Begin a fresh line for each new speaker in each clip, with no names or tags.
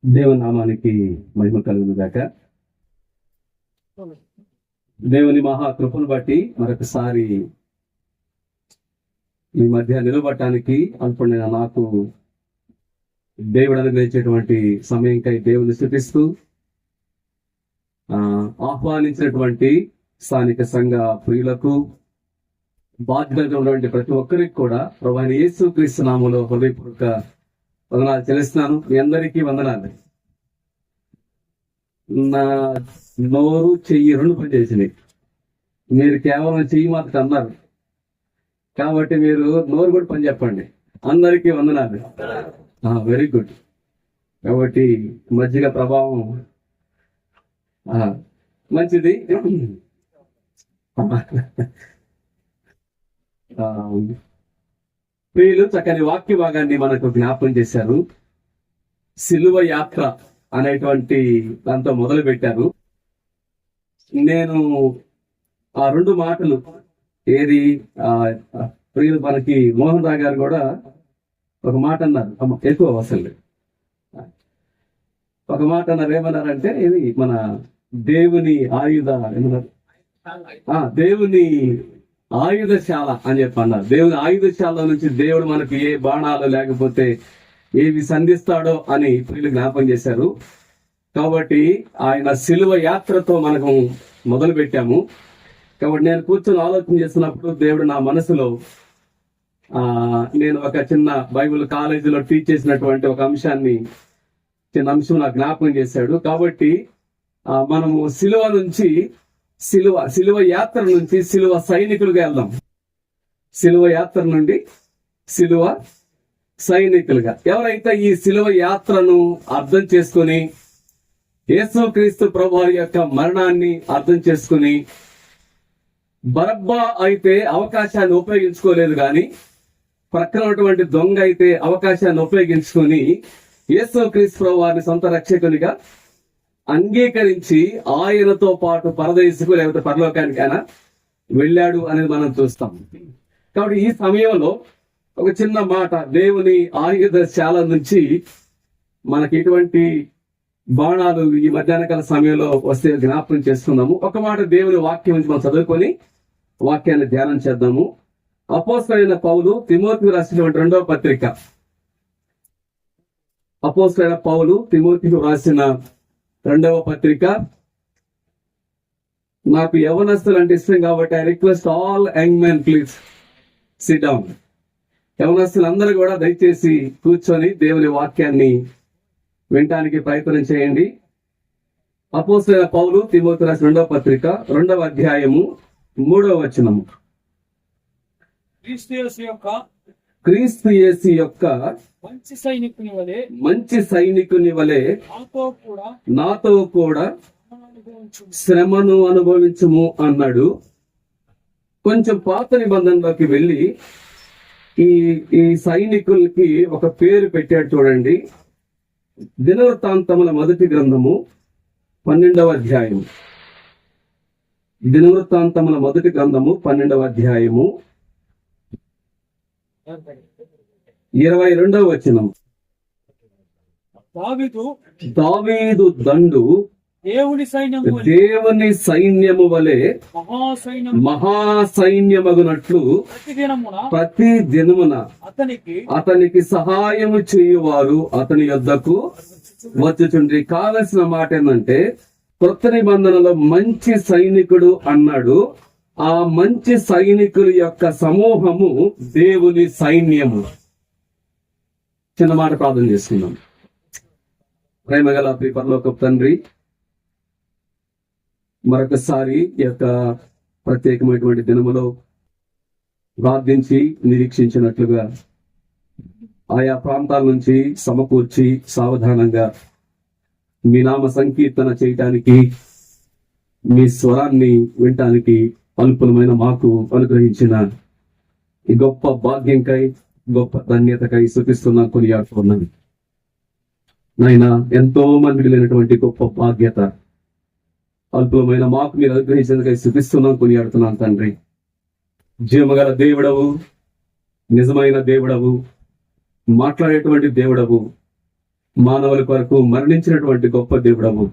దేవుని నామానికి మహిమ కలుగును గాక. దేవుని మహా కృపను బట్టి మరొకసారి ఈ మధ్య నిలబడటానికి అనుకున్న నాకు దేవుడు అనుగ్రహించేటువంటి సమయంకై దేవుని స్తుతిస్తూ ఆహ్వానించినటువంటి స్థానిక సంఘ ప్రియులకు, బాధ్యతగా ఉన్నటువంటి ప్రతి ఒక్కరికి కూడా ప్రభువైన యేసుక్రీస్తు నామములో హృదయపూర్వక వందనాలు చెల్లిస్తున్నాను. మీ అందరికీ వందనాలు. నా నోరు చెయ్యి రెండు పని చేసినాయి. మీరు కేవలం చెయ్యి మాత్రం అన్నారు కాబట్టి మీరు నోరు కూడా పని చెప్పండి. అందరికీ వందనాలు. Very good. కాబట్టి మజ్జిగ ప్రభావం మంచిది. ప్రియులు చక్కని వాక్య భాగాన్ని మనకు జ్ఞాపకం చేశారు. సిలువ యాత్ర అనేటువంటి దాంతో మొదలు పెట్టారు. నేను ఆ రెండు మాటలు ఏది ప్రియులు మనకి మోహన్ రావు గారు కూడా ఒక మాట అన్నారు, ఎక్కువ అసలు ఒక మాట అన్నారు. ఏమన్నారంటే ఇది మన దేవుని దేవుని ఆయుధశాల అని చెప్పి అన్నారు. దేవుని ఆయుధశాల నుంచి దేవుడు మనకు ఏ బాణాలు లేకపోతే ఏవి సంధిస్తాడో అని ప్రియులు జ్ఞాపకం చేశారు. కాబట్టి ఆయన సిలువ యాత్రతో మనకు మొదలు పెట్టాము. కాబట్టి నేను కూర్చొని ఆలోచన చేస్తున్నప్పుడు దేవుడు నా మనసులో నేను ఒక చిన్న బైబిల్ కాలేజీలో టీచ్ చేసినటువంటి ఒక చిన్న అంశం నాకు జ్ఞాపకం చేశాడు. కాబట్టి మనము సిలువ యాత్ర నుంచి సిలువ సైనికులుగా వెళ్దాం. సిలువ యాత్ర నుండి సిలువ సైనికులుగా. ఎవరైతే ఈ సిలువ యాత్రను అర్థం చేసుకుని యేసుక్రీస్తు ప్రభువారి యొక్క మరణాన్ని అర్థం చేసుకుని, బరబ్బా అయితే అవకాశాన్ని ఉపయోగించుకోలేదు కానీ ప్రక్కన ఉన్నటువంటి దొంగ అయితే అవకాశాన్ని ఉపయోగించుకొని యేసుక్రీస్తు ప్రభువారిని సొంత రక్షకునిగా అంగీకరించి ఆయనతో పాటు పరదేశకు లేకపోతే పరలోకానికైనా వెళ్ళాడు అనేది మనం చూస్తాం. కాబట్టి ఈ సమయంలో ఒక చిన్న మాట, దేవుని ఆయుధశాల నుంచి మనకి ఎటువంటి బాణాలు ఈ మధ్యాహ్నకాల సమయంలో వస్తే జ్ఞాపకం చేసుకుందాము. ఒక మాట దేవుని వాక్యం నుంచి మనం చదువుకొని వాక్యాన్ని ధ్యానం చేద్దాము. అపోస్తలుడైన పౌలు తిమోతికి రాసినటువంటి రెండవ పత్రిక. అపోస్తలుడైన పౌలు తిమోతికి రాసిన రెండవ పత్రిక. నాకు యవనస్తులు అంటే ఇష్టం కాబట్టి I request all young men please sit down. యవనస్తులందరూ కూడా దయచేసి కూర్చొని దేవుని వాక్యాన్ని వినటానికి ప్రయత్నం చేయండి. అపోస్తలుడైన పౌలు తిమోతికి రాసిన రెండవ పత్రిక 2వ అధ్యాయము 3వ వచనము. క్రీస్తు యేసు యొక్క మంచి సైనికుని వలె నాతో కూడా శ్రమను అనుభవించుము అన్నాడు. కొంచెం పాత నిబంధనలోకి వెళ్ళి ఈ సైనికులకి ఒక పేరు పెట్టాడు చూడండి. దినవృత్తాంతముల మొదటి గ్రంథము 12వ అధ్యాయము. దినవృత్తాంతముల మొదటి గ్రంథము 12వ అధ్యాయము 22వ వచనం. దావీదు దండు దేవుని సైన్యము వలె మహాసైన్యమగునట్లు ప్రతి దినమున అతనికి సహాయము చేయువారు అతని యొద్దకు వచ్చుచుండ్రి. కావలసిన మాట ఏంటంటే, కొత్త నిబంధనలో మంచి సైనికుడు అన్నాడు. ఆ మంచి సైనికుల యొక్క సమూహము దేవుని సైన్యము. చిన్న మాట ప్రార్థన చేసుకుందాం. ప్రేమగల పరలోకపు తండ్రి, మరొకసారి ఈ యొక్క ప్రత్యేకమైనటువంటి దినములో ప్రార్థించి నిరీక్షించినట్లుగా ఆయా ప్రాంతాల నుంచి సమకూర్చి సావధానంగా మీ నామ సంకీర్తన చేయటానికి, మీ స్వరాన్ని వినటానికి అల్పులమైన మాకు అనుగ్రహించిన ఈ గొప్ప భాగ్యంకై, గొప్ప ధన్యతకై స్తుతిస్తున్నా, కొనియాడుతున్నాను. నాయనా, ఎంతో మందికి లేనటువంటి గొప్ప బాధ్యత అల్పులమైన మాకు మీరు అనుగ్రహించేందుకై స్తుతిస్తున్నాం, కొనియాడుతున్నాను. తండ్రి, జీవగల దేవుడవు, నిజమైన దేవుడవు, మాట్లాడేటువంటి దేవుడవు, మానవుల కొరకు మరణించినటువంటి గొప్ప దేవుడము.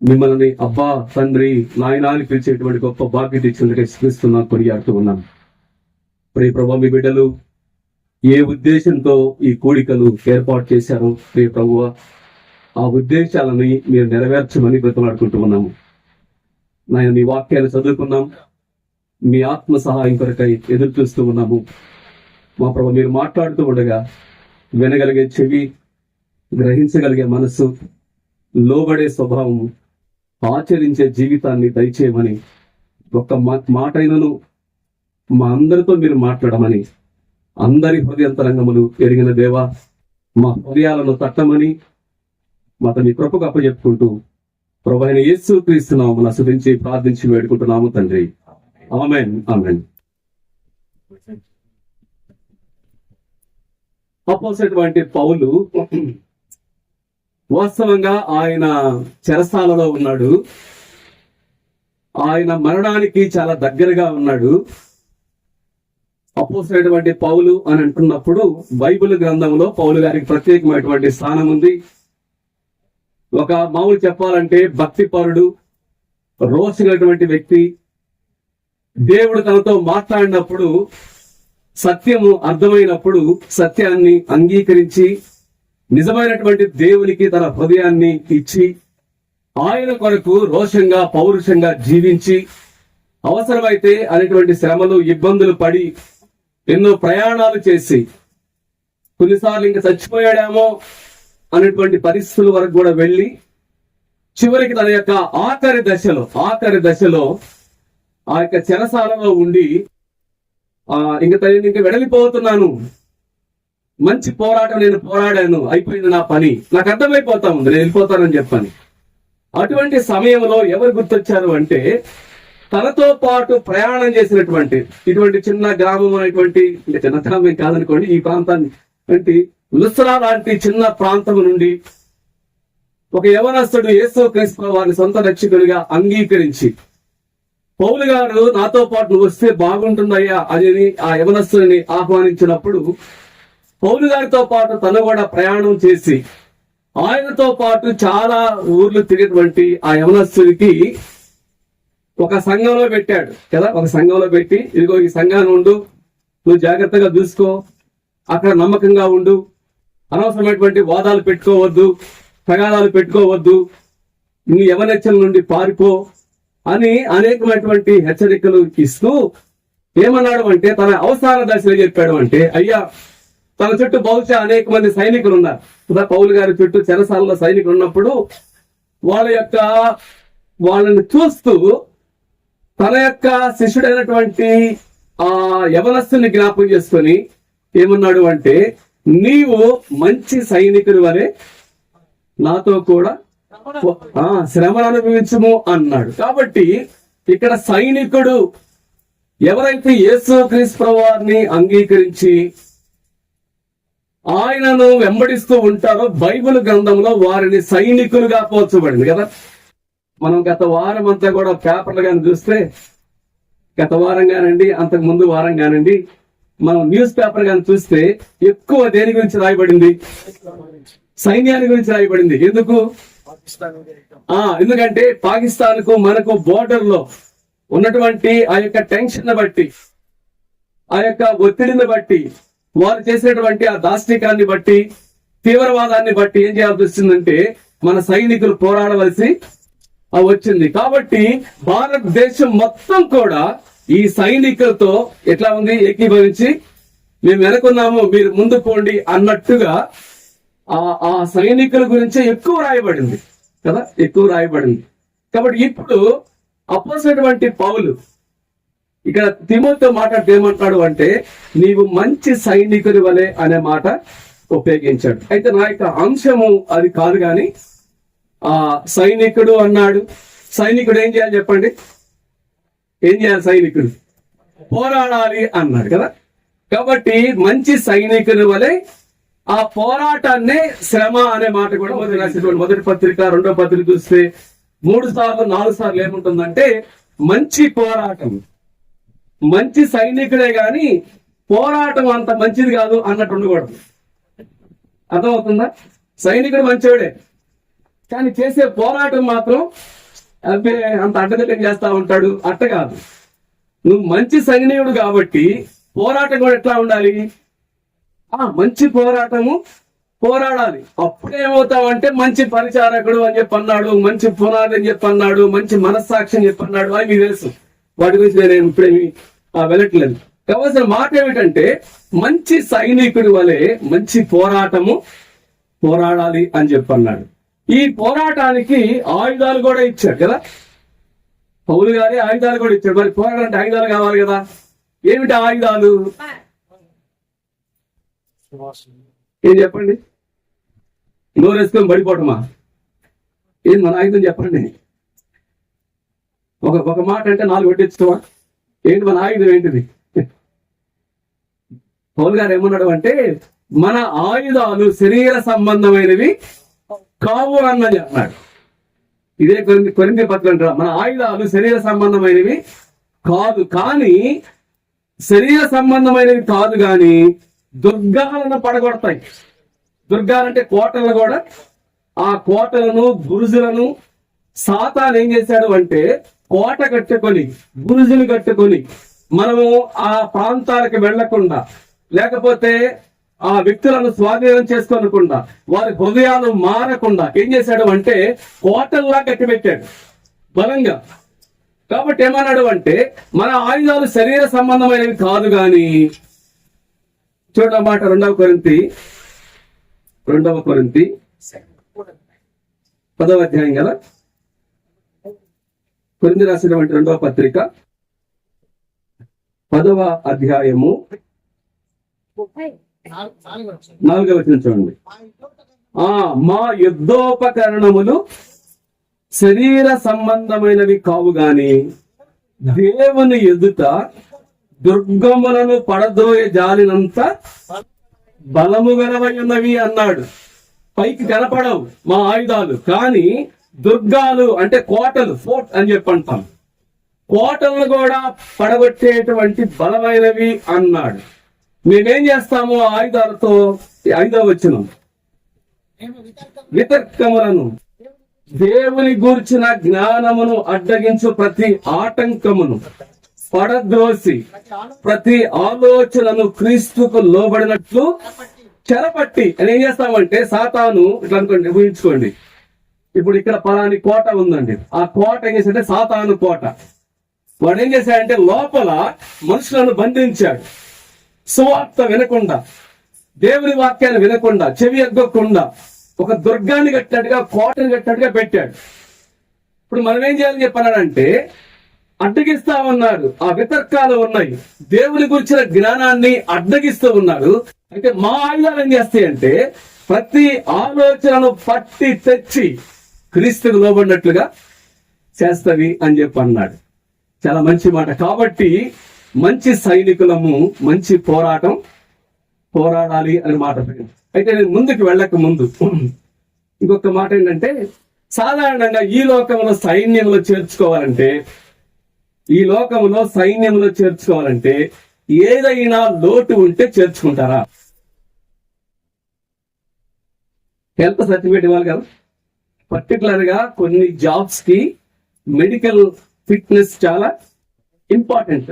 మిమ్మల్ని అబ్బా, తండ్రి, నాయనా అని పిలిచేటువంటి గొప్ప బాధ్యత ఇచ్చినట్టు యేసుక్రీస్తున్నా కొనియాడుతూ ఉన్నాను. ప్రియ ప్రభువా, మీ బిడ్డలు ఏ ఉద్దేశంతో ఈ కూడికలు ఏర్పాటు చేశారో ప్రియ ప్రభువా, ఆ ఉద్దేశాలని మీరు నెరవేర్చమని బ్రతిమాడుకుంటూ ఉన్నాము. నాయన, మీ వాక్యాలు చదువుకున్నాం, మీ ఆత్మ సహాయం కొరకై ఎదురు చూస్తూ ఉన్నాము. మా ప్రభు, మీరు మాట్లాడుతూ ఉండగా వినగలిగే చెవి, గ్రహించగలిగే మనస్సు, లోబడే స్వభావము, ఆచరించే జీవితాన్ని దయచేయమని, ఒక్క మాటైనను మా అందరితో మీరు మాట్లాడమని, అందరి హృదయంతరంగములు ఎరిగిన దేవా, మా హృదయాలను తట్టమని మాతో మీ కృపకు అప్పచెప్పుకుంటూ ప్రభువైన యేసుక్రీస్తు నామమున స్తుతించి ప్రార్థించి వేడుకుంటున్నాము తండ్రి. ఆమేన్, ఆమేన్. అపోస్తలుడైనటువంటి పౌలు వాస్తవంగా ఆయన చెరసాలలో ఉన్నాడు. ఆయన మరణానికి చాలా దగ్గరగా ఉన్నాడు. అపోస్తలుడైనటువంటి పౌలు అని అంటున్నప్పుడు బైబిల్ గ్రంథంలో పౌలు గారికి ప్రత్యేకమైనటువంటి స్థానం ఉంది. ఒక మామూలు చెప్పాలంటే భక్తిపరుడు, రోషమైనటువంటి వ్యక్తి. దేవుడు తనతో మాట్లాడినప్పుడు, సత్యము అర్థమైనప్పుడు సత్యాన్ని అంగీకరించి నిజమైనటువంటి దేవునికి తన హృదయాన్ని ఇచ్చి ఆయన కొరకు రోషంగా, పౌరుషంగా జీవించి అవసరమైతే అనేటువంటి శ్రమలు, ఇబ్బందులు పడి ఎన్నో ప్రయాణాలు చేసి కొన్నిసార్లు ఇంకా చచ్చిపోయాడేమో అనేటువంటి పరిస్థితుల వరకు కూడా వెళ్ళి చివరికి తన యొక్క ఆఖరి దశలో ఆ యొక్క చెరసాలలో ఉండి ఇంకా వెడలిపోతున్నాను, మంచి పోరాటం నేను పోరాడాను, అయిపోయింది నా పని, నాకు అర్థమైపోతా ఉంది, నేను వెళ్ళిపోతానని చెప్పని. అటువంటి సమయంలో ఎవరు గుర్తొచ్చారు అంటే, తనతో పాటు ప్రయాణం చేసినటువంటి ఇటువంటి చిన్న గ్రామం అనేటువంటి, ఇంకా చిన్న గ్రామం కాదనుకోండి, ఈ ప్రాంతాన్ని లుస్త్రా లాంటి చిన్న ప్రాంతం నుండి ఒక యవనస్తుడు యేసుక్రీస్తు వారిని సొంత రక్షకుడిగా అంగీకరించి, పౌలు గారు నాతో పాటు నువ్వు వస్తే బాగుంటుందయ్యా అని ఆ యవనస్తుడిని ఆహ్వానించినప్పుడు పౌలు గారితో పాటు తను కూడా ప్రయాణం చేసి ఆయనతో పాటు చాలా ఊర్లు తిరిగినటువంటి ఆ యవనస్తుడికి ఒక సంఘంలో పెట్టాడు కదా. ఒక సంఘంలో పెట్టి, ఇదిగో ఈ సంఘాన్ని ఉండు, నువ్వు జాగ్రత్తగా చూసుకో, అక్కడ నమ్మకంగా ఉండు, అనవసరమైనటువంటి వాదాలు పెట్టుకోవద్దు, తగాదాలు పెట్టుకోవద్దు, నీ యవనెచ్చల నుండి పారిపో అని అనేకమైనటువంటి హెచ్చరికలు ఇస్తూ ఏమన్నాడు అంటే, తన అవసాన దశలో చెప్పాడు అంటే, అయ్యా తన చుట్టూ బహుశా అనేక మంది సైనికులు ఉన్నారు కదా. పౌలు గారి చుట్టూ చెరసాలలో సైనికులు ఉన్నప్పుడు వాళ్ళని చూస్తూ తన యొక్క శిష్యుడైనటువంటి ఆ యవనస్తుని జ్ఞాపకం చేసుకొని ఏమన్నాడు అంటే, నీవు మంచి సైనికుడు వలె నాతో కూడా శ్రమను అనుభవించుము అన్నాడు. కాబట్టి ఇక్కడ సైనికుడు ఎవరైతే యేసుక్రీస్తు ప్రభువారిని అంగీకరించి ఆయనను వెంబడిస్తూ ఉంటారో బైబిల్ గ్రంథంలో వారిని సైనికులుగా పోల్చబడింది కదా. మనం గత వారం అంతా కూడా పేపర్లు కానీ చూస్తే, గత వారం కానండి, అంతకు ముందు వారం కానండి, మనం న్యూస్ పేపర్ కానీ చూస్తే ఎక్కువ దేని గురించి రాయబడింది? సైన్యాన్ని గురించి రాయబడింది. ఎందుకంటే పాకిస్తాన్ కు మనకు బోర్డర్ లో ఉన్నటువంటి ఆ యొక్క టెన్షన్ బట్టి, ఆ యొక్క ఒత్తిడిని బట్టి, వారు చేసినటువంటి ఆ దాష్టికాన్ని బట్టి, తీవ్రవాదాన్ని బట్టి ఏం చేయాల్సి వస్తుందంటే మన సైనికులు పోరాడవలసి వచ్చింది. కాబట్టి భారతదేశం మొత్తం కూడా ఈ సైనికులతో ఎట్లా ఉంది, ఏకీభవించి మేము వెనుకున్నాము, మీరు ముందు పోండి అన్నట్టుగా ఆ సైనికుల గురించి ఎక్కువ రాయబడింది కదా, ఎక్కువ రాయబడింది. కాబట్టి ఇప్పుడు అపోస్తలుడైనటువంటి పౌలు ఇక్కడ తిమోతితో మాట్లాడితే ఏమంటాడు అంటే, నీవు మంచి సైనికుడి వలె అనే మాట ఉపయోగించాడు. అయితే నా యొక్క అంశము అది కాదు కానీ, ఆ సైనికుడు అన్నాడు. సైనికుడు ఏం చేయాలి చెప్పండి? ఏం చేయాలి? సైనికుడు పోరాడాలి అన్నాడు కదా. కాబట్టి మంచి సైనికుని వలె ఆ పోరాటాన్నే శ్రమ అనే మాట కూడా మొదటి పత్రిక, రెండో పత్రిక చూస్తే 3 సార్లు 4 సార్లు ఏముంటుందంటే మంచి పోరాటం, మంచి సైనికుడే గాని పోరాటం అంత మంచిది కాదు అన్నట్టు ఉండకూడదు. అర్థమవుతుందా? సైనికుడు మంచోడే, కానీ చేసే పోరాటం మాత్రం అబ్బే అంత అడ్డదిడ్డం చేస్తా ఉంటాడు. అట్ట కాదు, నువ్వు మంచి సైనికుడు కాబట్టి పోరాటం కూడా ఎట్లా ఉండాలి? మంచి పోరాటము పోరాడాలి. అప్పుడేమవుతావంటే మంచి పరిచారకుడు అని చెప్పి అన్నాడు, మంచి పునాది అని చెప్పి అన్నాడు, మంచి మనస్సాక్షి అని చెప్పి అన్నాడు. అవి మీకు తెలుసు, వాటి గురించి నేను ఇప్పుడేమి వెళ్ళట్లేదు. కావాల్సిన మాట ఏమిటంటే మంచి సైనికుడి వలె మంచి పోరాటము పోరాడాలి అని చెప్పి అన్నాడు. ఈ పోరాటానికి ఆయుధాలు కూడా ఇచ్చాడు కదా, పౌలు గారి ఆయుధాలు కూడా ఇచ్చాడు. మరి పోరాటానికి ఆయుధాలు కావాలి కదా. ఏమిటి ఆయుధాలు? ఏం చెప్పండి? నోరేసుకొని పడిపోవటమా? ఏం మన ఆయుధం చెప్పండి. ఒక మాట అంటే 4 కొట్టించుకోవా? ఏంటి మన ఆయుధం? ఏంటిది? పౌలు గారు ఏమన్నాడు అంటే మన ఆయుధాలు శరీర సంబంధమైనవి కావు అన్నది అన్నాడు. ఇదే కొరింథీ పత్రిక అంటారు, మన ఆయుధాలు శరీర సంబంధమైనవి కాదు, కానీ శరీర సంబంధమైనవి కాదు కానీ దుర్గాలను పడగొడతాయి. దుర్గాలంటే కోటలను కూడా. ఆ కోటలను బురుజులను సాతాను ఏం చేశాడు అంటే కోట కట్టుకొని బురుజులు కట్టుకొని మనము ఆ ప్రాంతాలకు వెళ్లకుండా, లేకపోతే ఆ వ్యక్తులను స్వాధీనం చేసుకోనకుండా, వారి హృదయాలు మారకుండా ఏం చేశాడు అంటే కోటల్లా కట్టిపెట్టాడు బలంగా. కాబట్టి ఏమన్నాడు అంటే మన ఆయుధాలు శరీర సంబంధమైనవి కాదు గాని, చూడమాట 2వ కొరింథీ 10వ అధ్యాయం కదా, కొరింథీ రాసినటువంటి 2వ పత్రిక 10వ అధ్యాయము 4వ వచనం చూడండి. మా యుద్ధోపకరణములు శరీర సంబంధమైనవి కావు గాని దేవుని ఎదుట దుర్గములను పడదోయ జాలినంత బలము గలవై ఉన్నవి అన్నాడు. పైకి కనపడవు మా ఆయుధాలు, కానీ దుర్గాలు అంటే కోటలు, ఫోర్ట్ అని చెప్పి అంటాం, కోటలను కూడా పడగొట్టేటువంటి బలమైనవి అన్నాడు. మేమేం చేస్తాము ఆయుధాలతో? 5వ వచనం, వితర్కములను దేవుని గూర్చిన జ్ఞానమును అడ్డగించు ప్రతి ఆటంకమును పడద్రోసి ప్రతి ఆలోచనను క్రీస్తుకు లోబడినట్లు చెరపట్టి అని ఏం చేస్తామంటే సాతాను ఇట్లా అనుకోండి, ఊహించుకోండి. ఇప్పుడు ఇక్కడ పలాని కోట ఉందండి, ఆ కోట ఏం చేశాడంటే సాతాను కోట. వాడు ఏం చేశాడంటే లోపల మనుషులను బంధించాడు. సువార్త వినకుండా, దేవుని వాక్యాన్ని వినకుండా, చెవి ఎగ్గకుండా ఒక దుర్గాన్ని కట్టినట్టుగా, కోటని కట్టినట్టుగా పెట్టాడు. ఇప్పుడు మనం ఏం చేయాలని చెప్పన్నాడంటే అడ్డగిస్తా ఉన్నాడు. ఆ వితర్కాలు ఉన్నాయి, దేవుని గురించిన జ్ఞానాన్ని అడ్డగిస్తూ ఉన్నాడు. అయితే మా ఆయుధాలు ఏం చేస్తాయంటే ప్రతి ఆలోచనను పట్టి తెచ్చి క్రీస్తుకు లోబడినట్లుగా చేస్తవి అని చెప్పి అన్నాడు. చాలా మంచి మాట. కాబట్టి మంచి సైనికులము మంచి పోరాటం పోరాడాలి అని మాట. అయితే నేను ముందుకు వెళ్ళక ముందు ఇంకొక మాట ఏంటంటే, సాధారణంగా ఈ లోకంలో సైన్యంలో చేర్చుకోవాలంటే ఏదైనా లోటు ఉంటే చేర్చుకుంటారా? హెల్త్ సర్టిఫికేట్ ఇవ్వాలి కదా. పర్టికులర్ గా కొన్ని జాబ్స్ కి మెడికల్ ఫిట్నెస్ చాలా ఇంపార్టెంట్.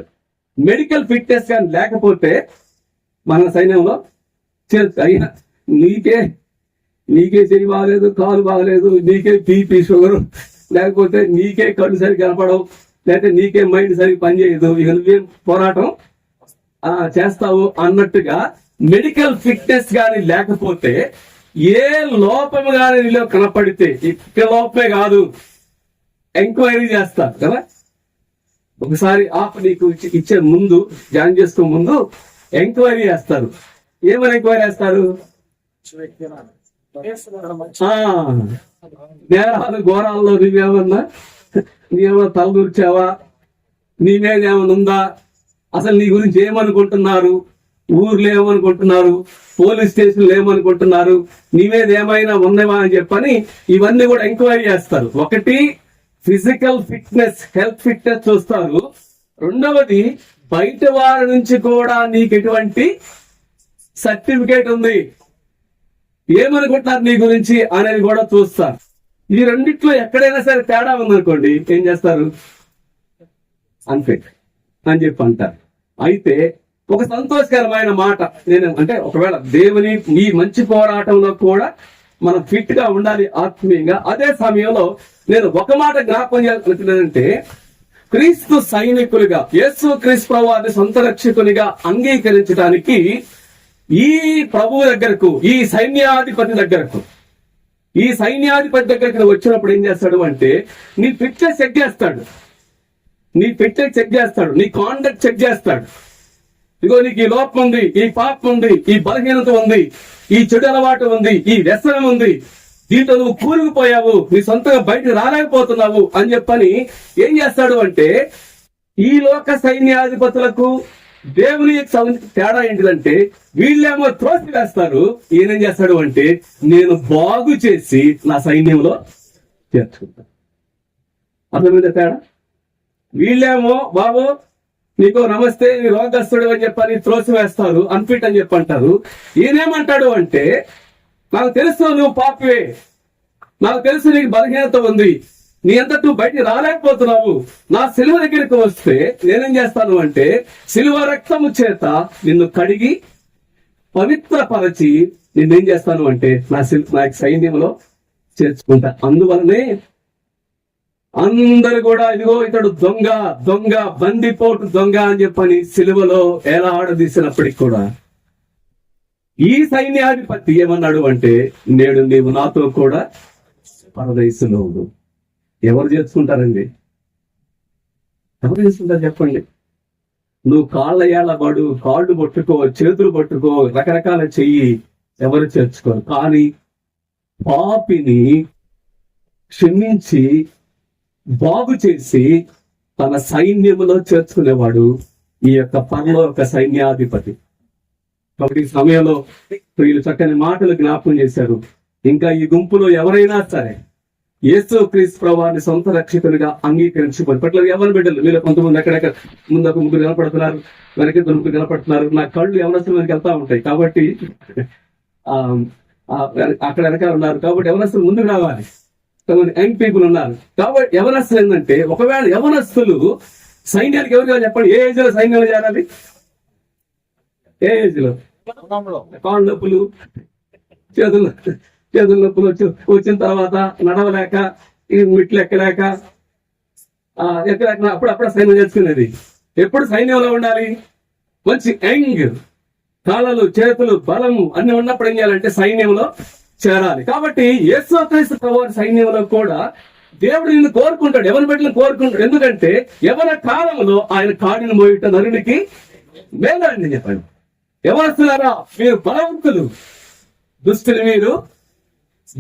మెడికల్ ఫిట్నెస్ కానీ లేకపోతే మన సైన్యంలో అయినా నీకే చెయ్యి బాగలేదు, కాలు బాగలేదు, నీకే బీపీ షుగర్, లేకపోతే నీకే కళ్ళు సరిగ్గా కనపడవు, లేకపోతే నీకే మైండ్ సరిగ్గా పనిచేయదు, ఇక నువ్వేం పోరాటం చేస్తావు అన్నట్టుగా మెడికల్ ఫిట్నెస్ కానీ లేకపోతే ఏ లోపము కానీ నీలో కనపడితే, ఇక్కడ లోపమే కాదు ఎంక్వైరీ చేస్తారు కదా. ఒకసారి నీకు ఇచ్చే ముందు, జాయిన్ చేసుకో ముందు ఎంక్వైరీ చేస్తారు. ఏమని ఎంక్వైరీ చేస్తారు? నేరాలు ఘోరాల్లో నీవేమన్నా తలదూర్చావా, నీ మీద ఏమైనా ఉందా, అసలు నీ గురించి ఏమనుకుంటున్నారు, ఊర్లో ఏమనుకుంటున్నారు, పోలీస్ స్టేషన్లు ఏమనుకుంటున్నారు, నీ మీద ఏమైనా ఉన్నావా అని చెప్పని ఇవన్నీ కూడా ఎంక్వైరీ చేస్తారు. ఒకటి ఫిజికల్ ఫిట్నెస్, హెల్త్ ఫిట్నెస్ చూస్తారు. రెండవది బయట వారి నుంచి కూడా నీకు ఎటువంటి సర్టిఫికేట్ ఉంది, ఏమనుకుంటున్నారు నీ గురించి అనేది కూడా చూస్తారు. ఈ రెండిట్లో ఎక్కడైనా సరే తేడా ఉందనుకోండి, ఏం చేస్తారు? అన్ఫిట్ అని చెప్పి అంటారు. అయితే ఒక సంతోషకరమైన మాట నేను అంటే, ఒకవేళ దేవుని ఈ మంచి పోరాటంలో కూడా మనం ఫిట్ గా ఉండాలి ఆత్మీయంగా. అదే సమయంలో నేను ఒక మాట జ్ఞాపకం చేయాలనుకున్నానంటే, క్రీస్తు సైనికులుగా యేసు క్రీస్తు ప్రభువుని సొంత రక్షకునిగా అంగీకరించడానికి ఈ ప్రభువు దగ్గరకు, ఈ సైన్యాధిపతి దగ్గరకు వచ్చినప్పుడు ఏం చేస్తాడు అంటే, నీ పిక్చర్ చెక్ చేస్తాడు, నీ కాండక్ట్ చెక్ చేస్తాడు. ఇగో నీకు ఈ లోపం ఉంది, ఈ పాపం ఉంది, ఈ బలహీనత ఉంది, ఈ చెడు అలవాటు ఉంది, ఈ వ్యసనం ఉంది, దీంతో నువ్వు కూరుకుపోయావు, నీ సొంతంగా బయటకు రాలేకపోతున్నావు అని చెప్పని ఏం చేస్తాడు అంటే, ఈ లోక సైన్యాధిపతులకు దేవుని తేడా ఏంటిదంటే, వీళ్ళేమో త్రోసి వేస్తారు, ఈయనేం చేస్తాడు అంటే, నేను బాగు చేసి నా సైన్యంలో చేర్చుకుంటాను. అర్థమైందా తేడా? వీళ్ళేమో బాబు నీకు నమస్తే, నీ రోగస్తుడు అని చెప్పని త్రోసి వేస్తారు, అన్ఫిట్ అని చెప్పి అంటారు. ఈయనేమంటాడు అంటే, నాకు తెలుసు నువ్వు పాపివే, నాకు తెలుసు నీకు బలహీనత ఉంది, నీ అంతటా నువ్వు బయటికి రాలేకపోతున్నావు, నా సిలువ దగ్గరికి వస్తే నేనేం చేస్తాను అంటే, సిలువ రక్తము చేత నిన్ను కడిగి పవిత్రపరచి నిన్నేం చేస్తాను అంటే నా సైన్యంలో చేర్చుకుంటా. అందువలనే అందరు కూడా ఇదిగో ఇతడు దొంగ దొంగ బందిపోటు దొంగ అని చెప్పని సిలువలో ఎలా ఆడదీసినప్పటికి కూడా ఈ సైన్యాధిపతి ఏమన్నాడు అంటే, నేడు నీవు నాతో కూడా పరదేశంలో ఉండు. ఎవరు చేసుకుంటారండి? ఎవరు చేసుకుంటారు చెప్పండి? నువ్వు కాళ్ళ ఏళ్ళబడు, కాళ్ళు పట్టుకో, చేతులు పట్టుకో, రకరకాల చెయ్యి, ఎవరు చేర్చుకోరు. కానీ పాపిని క్షమించి బాగు చేసి తన సైన్యములో చేర్చుకునేవాడు ఈ యొక్క పరలోక సైన్యాధిపతి. కాబట్టి ఈ సమయంలో వీళ్ళు చక్కని మాటలు జ్ఞాపకం చేశారు. ఇంకా ఈ గుంపులో ఎవరైనా సరే యేసు క్రీస్తు ప్రభువుని సొంత రక్షకునిగా అంగీకరించుకోండి. పట్ల ఎవరి బిడ్డలు మీరు కొంతమంది ఎక్కడెక్కడ ముందు ఒక ముగ్గురు కనపడుతున్నారు, వెనక ముగ్గురు కనపడుతున్నారు. నా కళ్ళు ఎవరస్తులు వెనక వెళ్తా ఉంటాయి కాబట్టి అక్కడ వెనకాల ఉన్నారు కాబట్టి ఎవరస్తులు ముందుకు రావాలి. కొంతమంది యంగ్ పీపుల్ ఉన్నారు కాబట్టి యవనస్తులు ఏంటంటే, ఒకవేళ యవనస్తులు సైన్యానికి ఎవరు కావాలి చెప్పండి? ఏ ఏజ్ లో సైన్యంలో చేరాలి? ఏ ఏజ్ లో? కాళ్ళ నొప్పులు, చేతుల నొప్పులు వచ్చిన తర్వాత నడవలేక, మెట్లు ఎక్కలేక అప్పుడు సైన్యం చేసుకునేది. ఎప్పుడు సైన్యంలో ఉండాలి? మంచి యంగ్, కాళ్ళలు, చేతులు, బలము అన్ని ఉన్నప్పుడు ఏం చేయాలంటే సైన్యంలో చేరాలి. కాబట్టి యేసుక్రీస్తు ప్రభువు సైన్యంలో కూడా దేవుడు నిన్ను కోరుకుంటాడు, ఎవరి బిడ్డలను కోరుకుంటాడు. ఎందుకంటే యవన కాలంలో ఆయన కాడిని మోయట నరునికి మేలండి చెప్పండి. యవనస్తులారా, మీరు బలవంతులు, దుష్టుని మీరు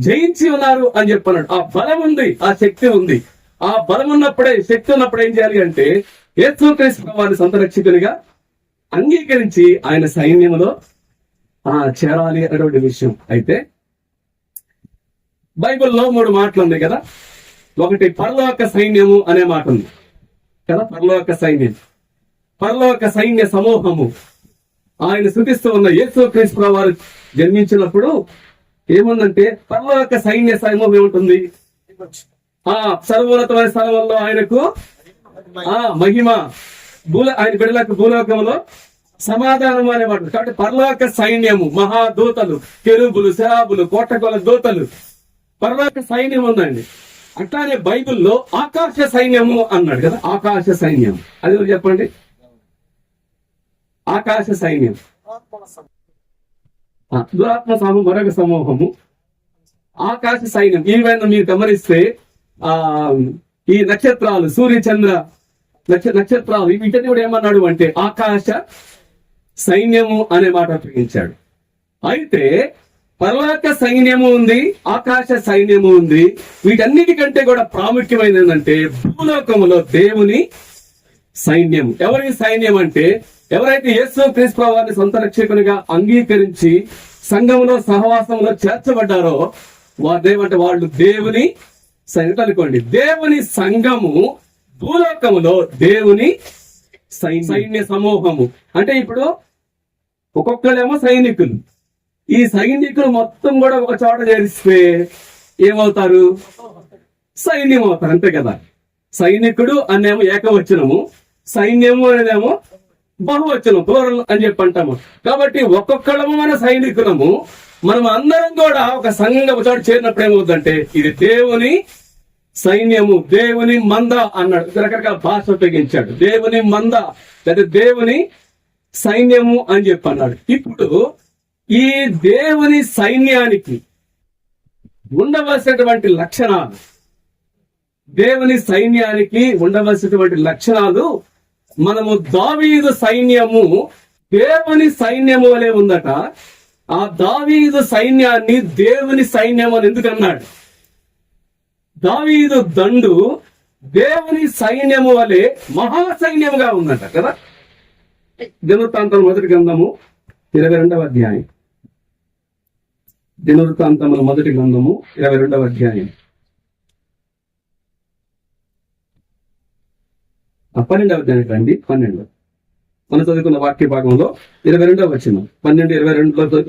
జయించి ఉన్నారు అని చెప్పన్నాడు. ఆ బలం ఉంది, ఆ శక్తి ఉంది. ఆ బలం ఉన్నప్పుడే, శక్తి ఉన్నప్పుడు ఏం చేయాలి అంటే, యేసుక్రీస్తు ప్రభువుని సొంత రక్షకునిగా అంగీకరించి ఆయన సైన్యంలో చేరాలి అనేటువంటి విషయం. అయితే బైబిల్లో 3 మాటలు ఉన్నాయి కదా. ఒకటి పరలోక సైన్యము అనే మాట ఉంది కదా. పరలోక సైన్యం, పరలోక సైన్య సమూహము. ఆయన స్తుతిస్తూ ఉన్న యేసుక్రీస్తు ప్రభువు జన్మించినప్పుడు ఏముందంటే, పరలోక సైన్య సమూహం ఏముంటుంది? సర్వోన్నతమైన స్థలంలో ఆయనకు మహిమ, ఆయన బిడ్డలకు భూలోకంలో సమాధానం అనే మాట. కాబట్టి పరలోక సైన్యము, మహాదూతలు, కెరూబులు, శరాబులు, కోటకొల దూతలు, పరలోక సైన్యం ఉందండి. అట్లానే బైబిల్లో ఆకాశ సైన్యము అన్నాడు కదా. ఆకాశ సైన్యం అది చెప్పండి. ఆకాశ సైన్యం, దురాత్మ మరొక సమూహము, ఆకాశ సైన్యం. ఈవెన్ మీరు గమనిస్తే ఈ నక్షత్రాలు, సూర్య చంద్ర నక్షత్రాలు, వీటిని కూడా ఏమన్నాడు అంటే ఆకాశ సైన్యము అనే మాట ఉపయోగించాడు. అయితే పరలోక సైన్యము ఉంది, ఆకాశ సైన్యము ఉంది. వీటన్నిటికంటే కూడా ప్రాముఖ్యమైనది ఏంటంటే భూలోకములో దేవుని సైన్యం. ఎవరి సైన్యం అంటే, ఎవరైతే యేసు క్రీస్తు ప్రభువుని సొంత రక్షకునిగా అంగీకరించి సంఘంలో సహవాసంలో చేర్చబడ్డారో వారేమంటే వాళ్ళు దేవుని సైన్యం. అనుకోండి, దేవుని సంఘము భూలోకములో దేవుని సైన్య సమూహము. అంటే ఇప్పుడు ఒక్కొక్కరేమో సైనికులు, ఈ సైనికులు మొత్తం కూడా ఒక చోట చేరిస్తే ఏమవుతారు? సైన్యం అవుతారు, అంతే కదా. సైనికుడు అనేమో ఏకవచనము, సైన్యము అనేదేమో బహువచనం, ప్లూరల్ అని చెప్పి అంటాము. కాబట్టి ఒక్కొక్కళ్ళము మన సైనికులము. మనం అందరం కూడా ఒక సంఘంగా ఒక చోట చేరినప్పుడు ఏమవుతుందంటే ఇది దేవుని సైన్యము, దేవుని మంద అన్నాడు. రకరకాల భాష ఉపయోగించాడు. దేవుని మంద లేదా దేవుని సైన్యము అని చెప్పి అన్నాడు. ఇప్పుడు ఈ దేవుని సైన్యానికి ఉండవలసినటువంటి లక్షణాలు, దేవుని సైన్యానికి ఉండవలసినటువంటి లక్షణాలు, మనము దావీదు సైన్యము దేవుని సైన్యము వలె ఉందట. ఆ దావీదు సైన్యాన్ని దేవుని సైన్యం అని ఎందుకు అన్నాడు? దావీదు దండు దేవుని సైన్యము వలె మహాసైన్యముగా ఉందట కదా. దినవృత్తాంతం మొదటి గ్రంథము 22వ అధ్యాయం. దినవృత్తాంతముల మొదటి గ్రంథము 22వ అధ్యాయం 12వ అధ్యాయం రండి. 12 మనం చదువుకున్న వాక్య భాగంలో 22వ వచనం 12-22లో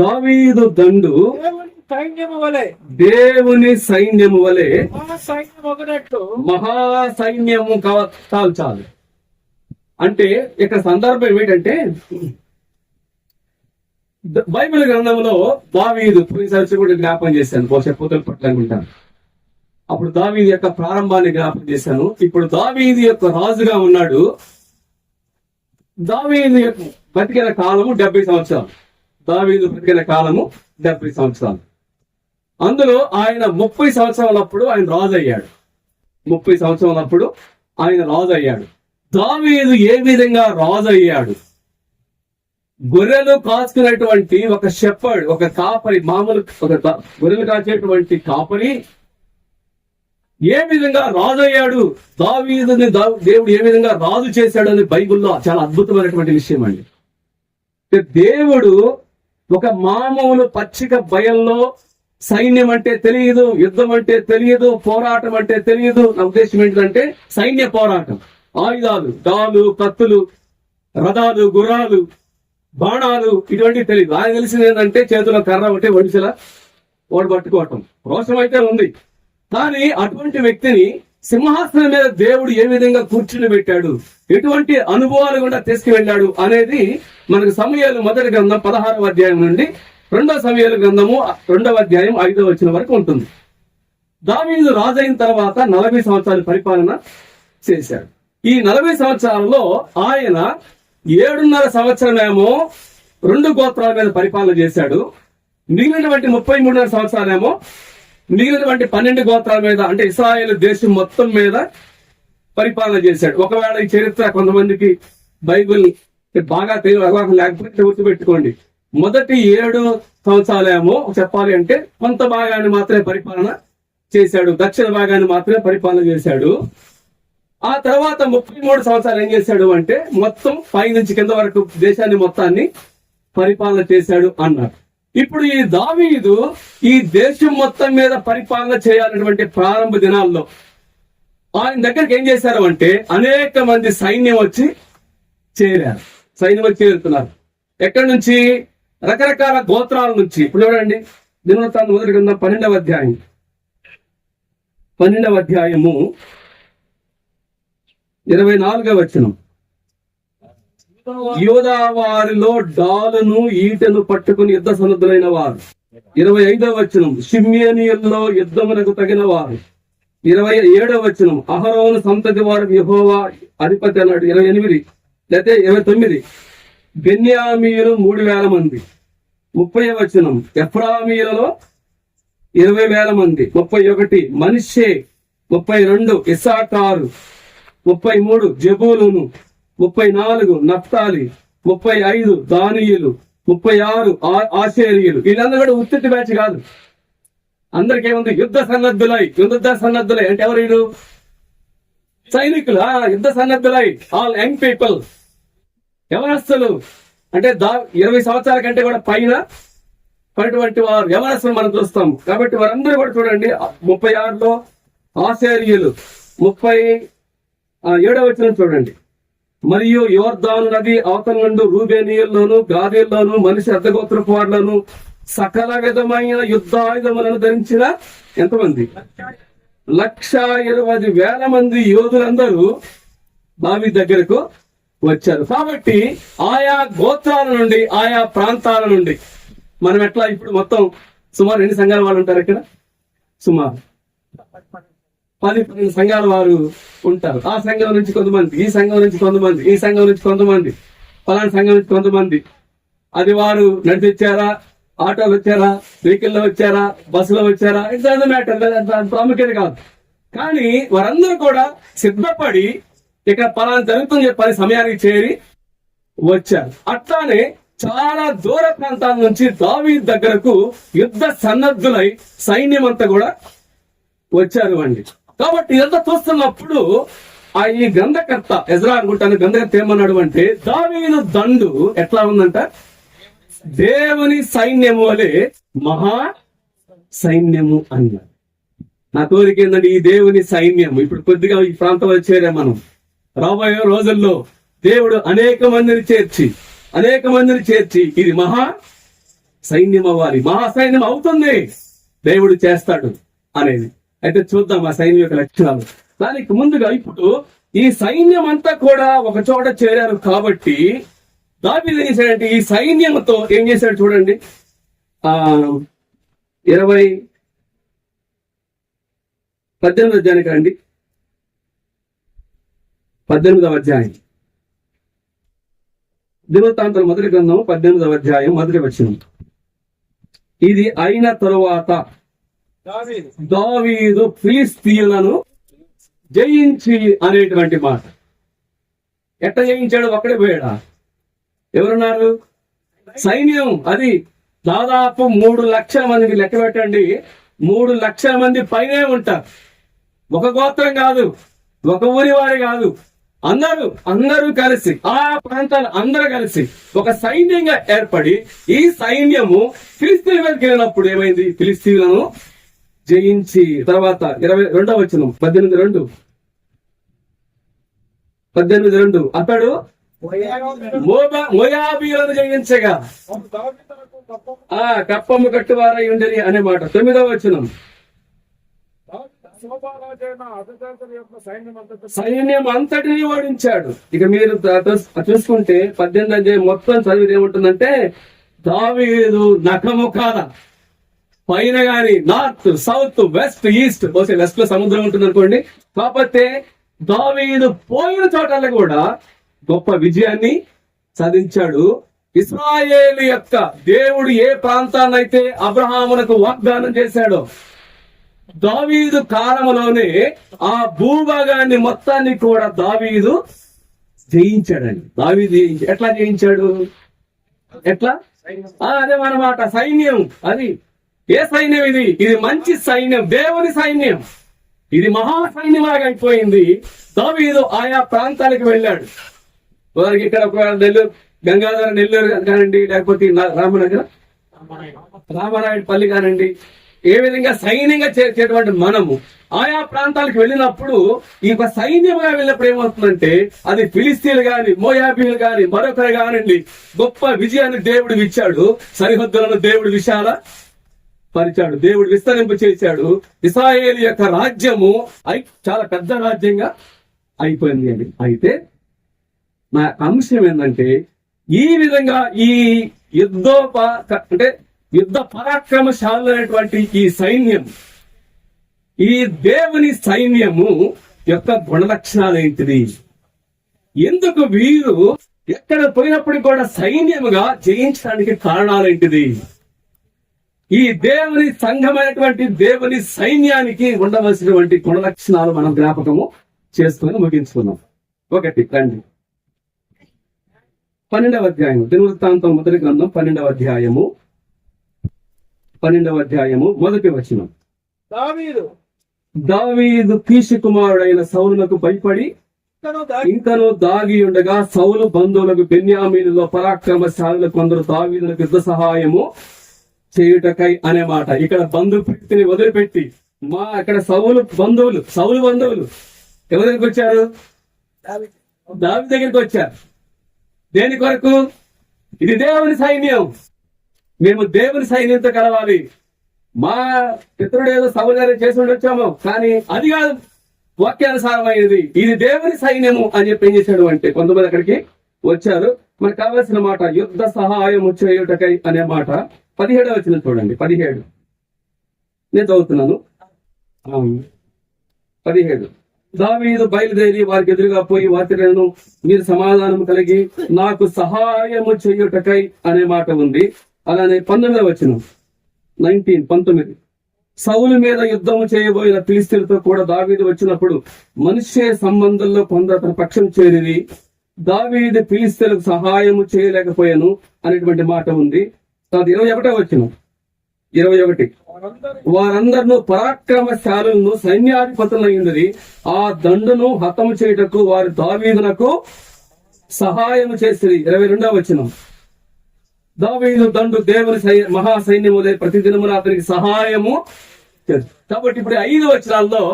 దావీదు దండు దేవుని సైన్యము వలె మహాసైన్యము కాల్చాలి. అంటే ఇక్కడ సందర్భం ఏమిటంటే బైబిల్ గ్రంథంలో దావీదు పోయినసారి కూడా జ్ఞాపకం చేశాను, బహుశా పోతల పట్ల అనుకుంటాను. అప్పుడు దావీదు యొక్క ప్రారంభాన్ని జ్ఞాపకం చేశాను. ఇప్పుడు దావీదు యొక్క రాజుగా ఉన్నాడు. దావీదు యొక్క బతికిన కాలము 70 సంవత్సరాలు. దావీదు బతికిన కాలము 70 సంవత్సరాలు. అందులో ఆయన 30 సంవత్సరాలప్పుడు ఆయన రాజు అయ్యాడు. 30 సంవత్సరాలప్పుడు ఆయన రాజు అయ్యాడు. దావీదు ఏ విధంగా రాజు అయ్యాడు? గొర్రెలు కాచుకునేటువంటి ఒక షెపర్డ్, ఒక కాపరి, మామూలు ఒక గొర్రెలు కాచేటువంటి కాపరి ఏ విధంగా రాజు అయ్యాడు, దావీదుని దేవుడు ఏ విధంగా రాజు చేశాడు అని బైబిల్లో చాలా అద్భుతమైనటువంటి విషయం అండి. దేవుడు ఒక మామూలు పచ్చిక బయల్లో సైన్యం అంటే తెలియదు, యుద్ధం అంటే తెలియదు, పోరాటం అంటే తెలియదు. నా ఉద్దేశం ఏంటంటే సైన్య పోరాటం, ఆయుధాలు, డాలు, కత్తులు, రథాలు, గుర్రాలు, బాణాలు ఇటువంటివి తెలియదు. ఆయన తెలిసింది ఏంటంటే చేతిలో కర్ర ఉంటే ఒడిసెల ఓడి పట్టుకోవటం. రోషం అయితే ఉంది, కానీ అటువంటి వ్యక్తిని సింహాసనం మీద దేవుడు ఏ విధంగా కూర్చుని పెట్టాడు, ఎటువంటి అనుభవాలు కూడా తీసుకువెళ్ళాడు అనేది మనకు సమూయేలు మొదటి గ్రంథం 16వ అధ్యాయం నుండి 2వ సమూయేలు గ్రంథము 2వ అధ్యాయం 5వ వచనం వరకు ఉంటుంది. దావీదు రాజైన తర్వాత 40 సంవత్సరాలు పరిపాలన చేశాడు. ఈ 40 సంవత్సరాలలో ఆయన 7.5 సంవత్సరమేమో 2 గోత్రాల మీద పరిపాలన చేశాడు. మిగిలినటువంటి 33.5 సంవత్సరాలేమో మిగిలినటువంటి 12 గోత్రాల మీద, అంటే ఇశ్రాయేలు దేశం మొత్తం మీద పరిపాలన చేశాడు. ఒకవేళ ఈ చరిత్ర కొంతమందికి బైబిల్ బాగా అవగాహన లేకపోతే గుర్తుపెట్టుకోండి. మొదటి 7 సంవత్సరాలేమో చెప్పాలి అంటే కొంత భాగాన్ని మాత్రమే పరిపాలన చేశాడు, దక్షిణ భాగాన్ని మాత్రమే పరిపాలన చేశాడు. ఆ తర్వాత 33 సంవత్సరాలు ఏం చేశాడు అంటే మొత్తం పై నుంచి కింద వరకు దేశాన్ని మొత్తాన్ని పరిపాలన చేశాడు అన్నారు. ఇప్పుడు ఈ దావీదు ఈ దేశం మొత్తం మీద పరిపాలన చేయాలన్నటువంటి ప్రారంభ దినాల్లో ఆయన దగ్గరికి ఏం చేశారు అంటే అనేక మంది సైన్యం వచ్చి చేరారు. సైన్యం వచ్చి చేరుతున్నారు. ఎక్కడి నుంచి? రకరకాల గోత్రాల నుంచి. ఇప్పుడు చూడండి, దినవృత్తాంతం మొదటి గ్రంథం 12వ అధ్యాయం 12వ అధ్యాయము 24వ వచనం. యోధా వారిలో డాలును ఈటెను పట్టుకుని యుద్ధ సన్నద్ధులైన వారు. 25వ వచనం. షిమ్యోనీయుల్లో యుద్ధమునకు తగిన వారు. 27వ వచనం. అహరోను సంతతి వారు యెహోవా అధిపతి అన్నాడు. 28 లేకపోతే 29. బెన్యామీయులు 3,000 మంది. 30వ వచనం. ఎఫ్రామీయులలో 20,000 మంది. 31 మనష్షే. 32 ఇస్సాకారు. 33 జెబూలూను. 34 నఫ్తాలి. 35 దానీయులు. 36 ఆషేరీయులు. వీళ్ళందరూ కూడా ఉత్తిటి బ్యాచ్ కాదు. అందరికి ఏముంది? యుద్ధ సన్నద్ధులై అంటే ఎవరు వీళ్ళు? సైనికులు. యుద్ధ సన్నద్ధులై, ఆల్ యంగ్ పీపుల్, యవనస్తులు. అంటే 20 సంవత్సరాల కంటే కూడా పైన పడినటువంటి వారు యవనస్తులు మనం చూస్తాం. కాబట్టి వారందరూ కూడా చూడండి, 36లో ఆషేరీయులు. 37వ వచనం చూడండి. మరియు యోర్దాను నది అవతల నుండి రూబేనీయుల్లోను గాదీల్లోను మనిషి అర్ధగోత్రపు వారులను సకల విధమైన యుద్ధాయుధములను ధరించిన ఎంతమంది 1,20,000 మంది యోధులందరూ దావీదు దగ్గరకు వచ్చారు. కాబట్టి ఆయా గోత్రాల నుండి ఆయా ప్రాంతాల నుండి మనం ఎట్లా ఇప్పుడు మొత్తం సుమారు ఎన్ని సంఘాల వాళ్ళు ఉంటారు ఇక్కడ? సుమారు 10 సంఘాల వారు ఉంటారు. ఆ సంఘం నుంచి కొంతమంది, ఈ సంఘం నుంచి కొంతమంది, ఈ సంఘం నుంచి కొంతమంది, పలానా సంఘం నుంచి కొంతమంది. అది వారు నడిచి వచ్చారా, ఆటోలు వచ్చారా, వెహికల్లో వచ్చారా, బస్సులో వచ్చారా, ఇట్ డజంట్ మ్యాటర్, ప్రాముఖ్యత కాదు. కానీ వారందరూ కూడా సిద్ధపడి ఇక్కడ పలానా జరుగుతుంది చెప్పని సమయానికి చేరి వచ్చారు. అట్లానే చాలా దూర ప్రాంతాల నుంచి దావీదు దగ్గరకు యుద్ధ సన్నద్ధులై సైన్యం అంతా కూడా వచ్చారు అండి. కాబట్టి ఇదంతా చూస్తున్నప్పుడు ఈ గ్రంథకర్త ఎజ్రా అనుకుంటాను, గ్రంథకర్త ఏమన్నాడు అంటే దావీదు దండు ఎట్లా ఉందంట, దేవుని సైన్యము వలె మహా సైన్యము అన్నాడు. నా కోరిక ఏంటంటే ఈ దేవుని సైన్యం ఇప్పుడు కొద్దిగా ఈ ప్రాంతంలో చేరే మనం రాబోయే రోజుల్లో దేవుడు అనేక మందిని చేర్చి ఇది మహా సైన్యం అవ్వాలి, మహా సైన్యం అవుతుంది, దేవుడు చేస్తాడు అనేది. అయితే చూద్దాం ఆ సైన్యం యొక్క లక్షణాలు. దానికి ముందుగా ఇప్పుడు ఈ సైన్యం అంతా కూడా ఒక చోట చేరారు కాబట్టి దావీదు ఏం చేశాడంటే ఈ సైన్యంతో ఏం చేశాడు చూడండి. 18వ అధ్యాయానికి రండి. 18వ అధ్యాయం దినవృత్తాంతాల మొదటి గ్రంథం 18వ అధ్యాయం మొదటి వచనం. ఇది అయిన తరువాత దావీదు ఫిలిష్తీయులను జయించి అనేటువంటి మాట. ఎట్ట జయించాడు? ఒక్కడే పోయాడా? ఎవరున్నారు? సైన్యం. అది దాదాపు 3 లక్షల మందికి లెక్క పెట్టండి. 3 లక్షల మంది పైనే ఉంటారు. ఒక గోత్రం కాదు, ఒక ఊరి వారి కాదు, అందరూ కలిసి ఆ ప్రాంతాలు అందరూ కలిసి ఒక సైన్యంగా ఏర్పడి ఈ సైన్యము ఫిలిష్తీయుల మీదకి వెళ్ళినప్పుడు ఏమైంది? ఫిలిష్తీయులను జయించి తర్వాత 22వ వచనం 18:2 అతడు మోయాబీయులను జయించగా కప్పము కట్టువారై ఉండని అనే మాట. 9వ వచనం సైన్యం అంతటిని ఓడించాడు. ఇక మీరు చూసుకుంటే 18వ అధ్యాయం మొత్తం చదివితే ఏముంటుందంటే దావీదు నఖముఖాల పైన గాని north south west east, west లో సముద్రం ఉంటుంది అనుకోండి. కాకపోతే దావీదు పోయిన చోటల్లో కూడా గొప్ప విజయాన్ని సాధించాడు. ఇశ్రాయేలు యొక్క దేవుడు ఏ ప్రాంతాన్నైతే అబ్రహామునకు వాగ్దానం చేశాడో దావీదు కాలంలోనే ఆ భూభాగాన్ని మొత్తాన్ని కూడా దావీదు జయించాడండి. ఎట్లా జయించాడు? ఎట్లా? అదే అన్నమాట సైన్యం. అది ఏ సైన్యం? ఇది మంచి సైన్యం, దేవుని సైన్యం. ఇది మహా సైన్యంలాగా అయిపోయింది. దావీదు ఆయా ప్రాంతాలకు వెళ్ళాడు. వారికి ఇక్కడ ఒక నెల్లూరు, గంగాధర నెల్లూరు కానండి, లేకపోతే రామనాయుడుపల్లి కానండి, ఏ విధంగా సైన్యంగా చేసేటువంటి మనము ఆయా ప్రాంతాలకు వెళ్ళినప్పుడు ఈ యొక్క సైన్యంగా వెళ్ళినప్పుడు ఏమవుతుందంటే అది ఫిలిస్తీన్లు గాని మోయాబీలు గాని మరొకరు కానండి గొప్ప విజయాన్ని దేవుడు ఇచ్చాడు. సరిహద్దులను దేవుడు విశాల పరిచాడు, దేవుడు విస్తరింపు చేశాడు. ఇశ్రాయేలు యొక్క రాజ్యము చాలా పెద్ద రాజ్యంగా అయిపోయింది అండి. అయితే నా అంశం ఏంటంటే ఈ విధంగా ఈ యుద్ధ పరాక్రమశాలైనటువంటి ఈ సైన్యం, ఈ దేవుని సైన్యము యొక్క గుణలక్షణాలు ఏంటిది? ఎందుకు వీరు ఎక్కడ పోయినప్పటికీ కూడా సైన్యముగా జయించడానికి కారణాలేంటిది? ఈ దేవుని సంఘమైనటువంటి దేవుని సైన్యానికి ఉండవలసినటువంటి గుణలక్షణాలు మనం జ్ఞాపకము చేసుకుని ముగించుకున్నాం. ఒకటి రండి, 12వ అధ్యాయం దినవృత్తాంతం మొదటి గ్రంథం 12వ అధ్యాయము మొదటి వచనం. దావీదు కీషు కుమారుడైన సౌలునకు భయపడి ఇంకను దాగి ఉండగా సౌలు బంధువులకు బెన్యామీనులో పరాక్రమశాలులు కొందరు దావీదులకు యుద్ధ సహాయము చేయుటకై అనే మాట. ఇక్కడ బంధుప్రీతిని వదిలిపెట్టి ఇక్కడ సౌలు బంధువులు ఎవరికి వచ్చారు? దావీదు దగ్గరికి వచ్చారు. దేని కొరకు? ఇది దేవుని సైన్యం, మేము దేవుని సైన్యంతో కలవాలి. మా పితరుడు ఏదో సౌకర్యం చేసి ఉండొచ్చాము, కానీ అది కాదు వాక్యానుసారమైనది, ఇది దేవుని సైన్యము అని చెప్పి ఏం చేశాడు అంటే కొంతమంది అక్కడికి వచ్చారు. మనకు కావాల్సిన మాట యుద్ధ సహాయము చేయుటకై అనే మాట 17వ వచనం చూడండి. 17 నేను చదువుతున్నాను. 17 దావీదు బయలుదేరి వారికి ఎదురుగా పోయి వారిని మీరు సమాధానం కలిగి నాకు సహాయము చేయుటకై అనే మాట ఉంది. అలానే 19వ వచనం 19 సౌలు మీద యుద్ధము చేయబోయిన ఫిలిష్తీయులతో కూడా దావీదు వచ్చినప్పుడు మనుష్య సంబంధంలో కొందరు అతని పక్షం చేరిరి. దావీదు ఫిలిష్తీయులకు సహాయము చేయలేకపోయాను అనేటువంటి మాట ఉంది. 21వ వచనం 21 వారందరూ పరాక్రమశాలులను సైన్యాధిపతులైనది ఆ దండును హతము చేయుటకు వారు దావీదునకు సహాయము చేసిరి. 22వ వచనం దావీదు దండు దేవుని మహా సైన్యము ప్రతిదినమున అతనికి సహాయము చేసి. కాబట్టి ఇప్పుడు 5 వచనాల్లో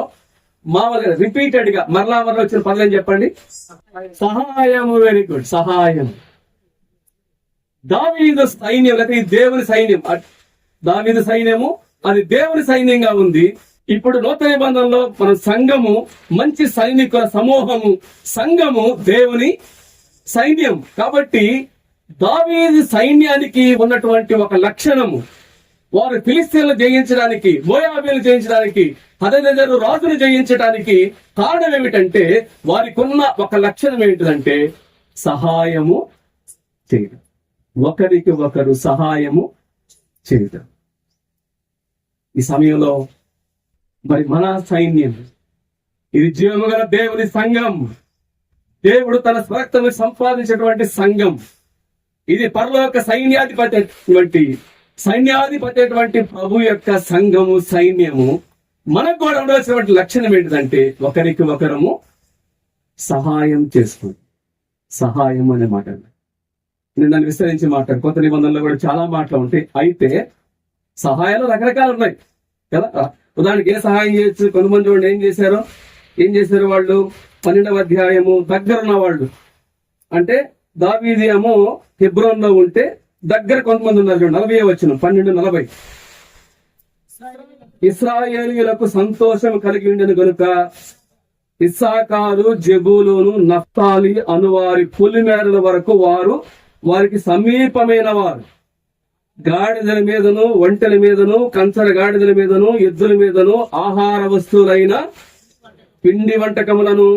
మామూలుగా రిపీటెడ్ గా మరలా వచ్చిన పనులని చెప్పండి. సహాయము, వెరీ గుడ్, సహాయం. దావీదు సైన్యం లేకపోతే దేవుని సైన్యం, దావీదు సైన్యము అది దేవుని సైన్యంగా ఉంది. ఇప్పుడు నూతన నిబంధనలో మన సంఘము మంచి సైనికుల సమూహము, సంఘము దేవుని సైన్యం. కాబట్టి దావీదు సైన్యానికి ఉన్నటువంటి ఒక లక్షణము, వారు ఫిలిష్తీయులను జయించడానికి, మోయాబీలు జయించడానికి, హదదెజరు రాజును జయించడానికి కారణం ఏమిటంటే వారికి ఉన్న ఒక లక్షణం ఏంటిదంటే సహాయము చేయడం, ఒకరికి ఒకరు సహాయము చేయడం. ఈ సమయంలో మరి మన సైన్యం ఇది జీవము గల దేవుని సంఘం, దేవుడు తన స్వరక్తము సంపాదించినటువంటి సంఘం. ఇది పరలోక సైన్యాధిపతి ప్రభు యొక్క సంఘము, సైన్యము. మనకు కూడా ఉండవలసినటువంటి లక్షణం ఏంటిదంటే ఒకరికి ఒకరము సహాయం చేసుకోండి. సహాయం అనే మాట నేను దాన్ని విస్తరించి మాట్లాడు. కొత్త నిబంధనలో కూడా చాలా మాటలు ఉంటాయి. అయితే సహాయాలు రకరకాలు ఉన్నాయి కదా. ఉదాహరణకి ఏ సహాయం చేయొచ్చు? కొంతమంది వాళ్ళు ఏం చేశారు వాళ్ళు 12వ అధ్యాయము దగ్గరున్న వాళ్ళు అంటే దావీదు ఏమో హెబ్రోన్ లో ఉంటే దగ్గర కొంతమంది ఉన్నారు. 40వ వచనం 12:40 ఇశ్రాయేలీయులకు సంతోషం కలిగి ఉండెను గనుక ఇస్సాకారు, జెబూలూను, నఫ్తాలి అనువారి పులిమేరల వరకు వారికి సమీపమైన వారు గాడిదల మీదను, ఒంటెల మీదను, కంచర గాడిదల మీదను, ఎద్దుల మీదను ఆహార వస్తువులైన పిండి వంటకములను,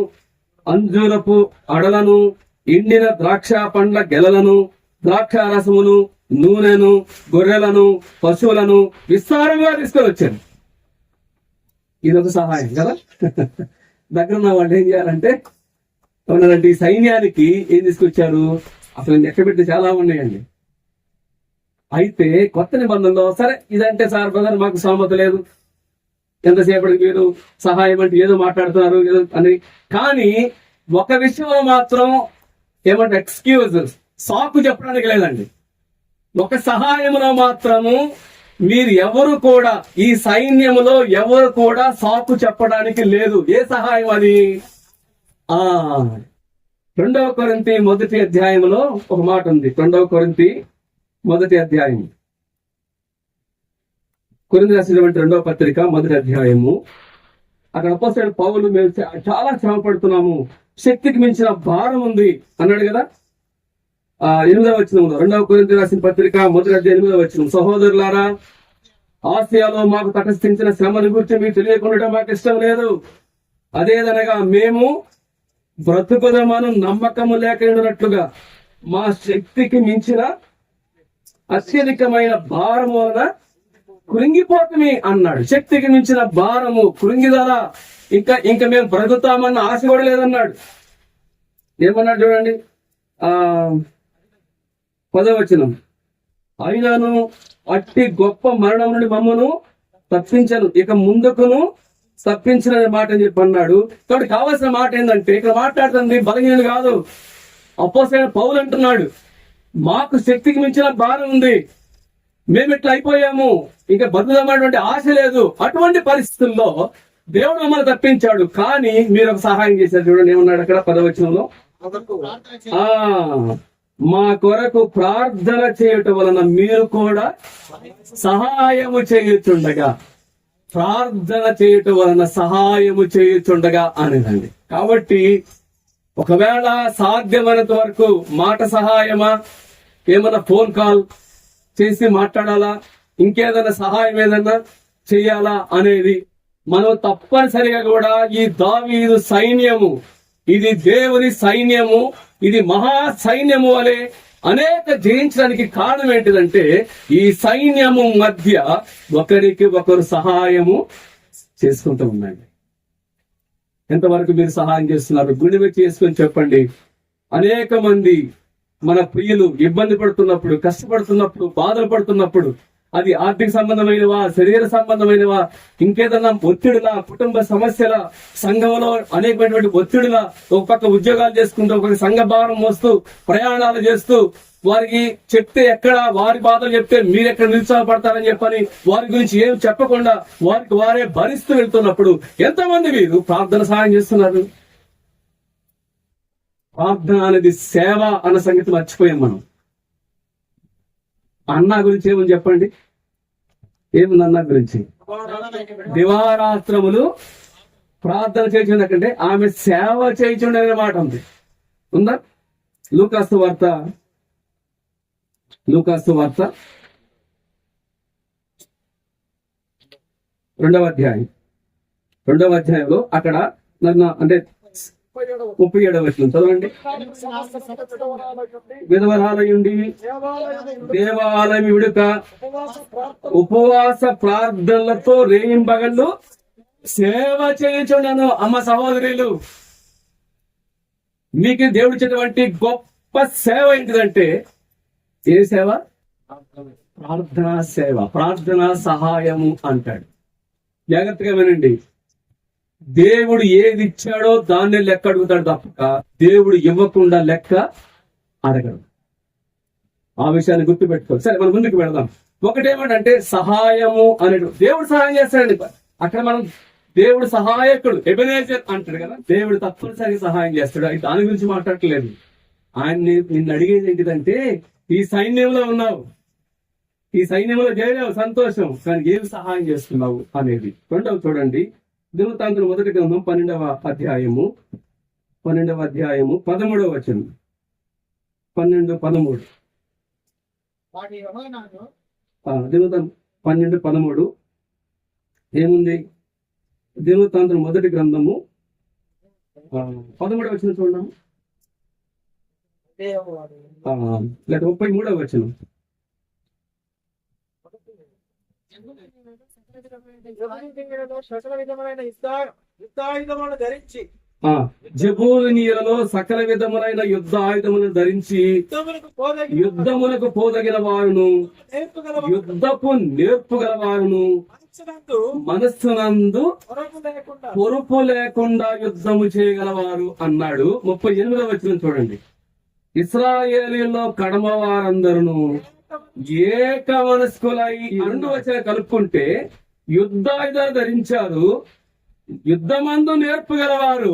అంజూరపు అడలను, ఎండిన ద్రాక్ష పండ్ల గెలలను, ద్రాక్ష రసమును, నూనెను, గొర్రెలను, పశువులను విస్తారంగా తీసుకొని వచ్చారు. ఇదొక సహాయం కదా. దగ్గర ఉన్న వాళ్ళు ఏం చేయాలంటే ఈ సైన్యానికి ఏం తీసుకొచ్చారు? అసలు లెక్క పెట్టి చాలా ఉన్నాయండి. అయితే కొత్త నిబంధనలో సరే ఇదంటే సార్ బ్రదర్ మాకు సహమతి లేదు, ఎంతసేపటికి మీరు సహాయం అంటే ఏదో మాట్లాడుతున్నారు ఏదో అని. కానీ ఒక విషయంలో మాత్రం ఏమంటే ఎక్స్క్యూజ్, సాకు చెప్పడానికి లేదండి. ఒక సహాయంలో మాత్రము మీరు ఎవరు కూడా, ఈ సైన్యములో ఎవరు కూడా సాకు చెప్పడానికి లేదు. ఏ సహాయం అది? 2వ కొరింథీ 1వ అధ్యాయంలో ఒక మాట ఉంది. 2వ కొరింథీ 1వ అధ్యాయం, కొరింథీ రాసినటువంటి 2వ పత్రిక 1వ అధ్యాయము. అక్కడ అపోస్తలుడైన పౌలు మేము చాలా శ్రమ పడుతున్నాము, శక్తికి మించిన భారం ఉంది అన్నాడు కదా. 8వ వచనంలో 2వ కొరింథీ రాసిన పత్రిక 1వ అధ్యాయం 8వ వచనం, సహోదరులారా ఆసియాలో మాకు తటస్థించిన శ్రమను గురించి మీకు తెలియకుండా మాకు ఇష్టం లేదు. అదేదనగా మేము బ్రతుకుదమను నమ్మకము లేకున్నట్లుగా మా శక్తికి మించిన అత్యధికమైన భారము వలన కృంగిపోతుంది అన్నాడు. శక్తికి మించిన భారము, కృంగిదల, ఇంకా మేము బ్రతుకుతామన్న ఆశ కూడా లేదన్నాడు. ఏమన్నాడు చూడండి 10వ వచనం, అయినాను అట్టి గొప్ప మరణం నుండి మమ్మను తప్పించను, ఇక ముందుకును తప్పించిన మాట అని చెప్పి అన్నాడు. కాబట్టి కావాల్సిన మాట ఏంటంటే ఇక్కడ మాట్లాడుతుంది బలహీనుడు కాదు. అపోస్తలుడైన పౌలు అంటున్నాడు మాకు శక్తికి మించిన భారం ఉంది, మేము ఇట్లా అయిపోయాము, ఇంకా బతుకుదామనేటువంటి ఆశ లేదు. అటువంటి పరిస్థితుల్లో దేవుడు మమ్మల్ని తప్పించాడు. కానీ మీరు ఒక సహాయం చేశారు చూడండి. ఏమన్నాడు అక్కడ 10వ వచనంలో, ఆ మా కొరకు ప్రార్థన చేయటం వలన మీరు కూడా సహాయము చేయుచుండగా, ప్రార్థన చేయటం వలన సహాయము చేయుచుండగా అనేదండి. కాబట్టి ఒకవేళ సాధ్యమైనంత వరకు మాట సహాయమా, ఏమన్నా ఫోన్ కాల్ చేసి మాట్లాడాలా, ఇంకేదైనా సహాయం ఏదన్నా చెయ్యాలా అనేది మనం తప్పనిసరిగా కూడా ఈ దావీదు సైన్యము, ఇది దేవుని సైన్యము, ఇది మహా సైన్యము వలె అనేక జయించడానికి కారణం ఏంటిదంటే ఈ సైన్యము మధ్య ఒకరికి ఒకరు సహాయము చేసుకుంటూ ఉండండి. ఎంతవరకు మీరు సహాయం చేస్తున్నారు? గుండె మీద చేసుకొని చెప్పండి. అనేక మంది మన ప్రియులు ఇబ్బంది పడుతున్నప్పుడు, కష్టపడుతున్నప్పుడు, బాధలు పడుతున్నప్పుడు, అది ఆర్థిక సంబంధమైనవా, శరీర సంబంధమైనవా, ఇంకేదన్నా ఒత్తిడిలా, కుటుంబ సమస్యల, సంఘంలో అనేకమైనటువంటి ఒత్తిడిలా, ఒక పక్క ఉద్యోగాలు చేసుకుంటూ, ఒక సంఘ భారం మోస్తూ, ప్రయాణాలు చేస్తూ, వారికి చెప్తే ఎక్కడ వారి బాధలు చెప్తే మీరెక్కడ నిరుత్సాహపడతారని చెప్పని వారి గురించి ఏం చెప్పకుండా వారికి వారే భరిస్తూ వెళ్తున్నప్పుడు ఎంతమంది మీరు ప్రార్థన సహాయం చేస్తున్నారు? ప్రార్థన అనేది సేవ అన్న సంగతి మర్చిపోయాం మనం. అన్నా గురించి ఏమని చెప్పండి, ఏముంది అన్నా గురించి? దివారాత్రములు ప్రార్థన చేయించుండకంటే ఆమె సేవ చేయించుండే అనే మాట ఉంది, ఉందా? లూకాసు వార్త 2వ అధ్యాయంలో అక్కడ అంటే 37వ వచనం చదవండి. విధవరాలయుండి దేవాలయం విడుక ఉపవాస ప్రార్థనలతో రేయింబగళ్ళు సేవ చేయించుండను. అమ్మ సహోదరులు, మీకు దేవుడు ఇచ్చినటువంటి గొప్ప సేవ ఏంటిదంటే ఏ సేవ? ప్రార్థనా సేవ, ప్రార్థనా సహాయము అంటాడు. జాగ్రత్తగా వినండి. దేవుడు ఏది ఇచ్చాడో దాన్ని లెక్క అడుగుతాడు తప్ప దేవుడు ఇవ్వకుండా లెక్క అడగడు. ఆ విషయాన్ని గుర్తుపెట్టుకోవాలి. సరే, మనం ముందుకు వెళదాం. ఒకటేమంటే సహాయము అనేది దేవుడు సహాయం చేస్తాడండి. అక్కడ మనం దేవుడు సహాయకుడు ఎబెనేజర్ అంటాడు కదా, దేవుడు తప్పనిసరిగా సహాయం చేస్తాడు. అది దాని గురించి మాట్లాడట్లేదు. ఆయన్ని నిన్ను అడిగేది ఏంటిదంటే, ఈ సైన్యంలో ఉన్నావు, ఈ సైన్యంలో చేరావు, సంతోషం, కానీ ఏమి సహాయం చేస్తున్నావు అనేది. రెండవ చూడండి, దినవృత్తాంతుల మొదటి గ్రంథం 12వ అధ్యాయము 13వ వచనం. 12:13 దినవృత్తాంతం 12:13 ఏముంది? దినవృత్తాంతుల మొదటి గ్రంథము 13వ వచనం చూడము, లేదా 33వ వచనం. జబూలనీయులలో సకల విధములైన యుద్ధాయుధములను ధరించి యుద్ధములకు పోదగిన వారును యుద్ధపు నేర్పుగల వారును మనస్సునందు పొరుపు లేకుండా యుద్ధము చేయగలవారు అన్నాడు. 38వ వచనం చూడండి. ఇశ్రాయేలీయుల్లో కడమ వారందరూ ఏక మనస్కులై, 2 వచనం కలుపుకుంటే యుద్ధాయుధాలు ధరించారు, యుద్ధమందు నేర్పగలవారు,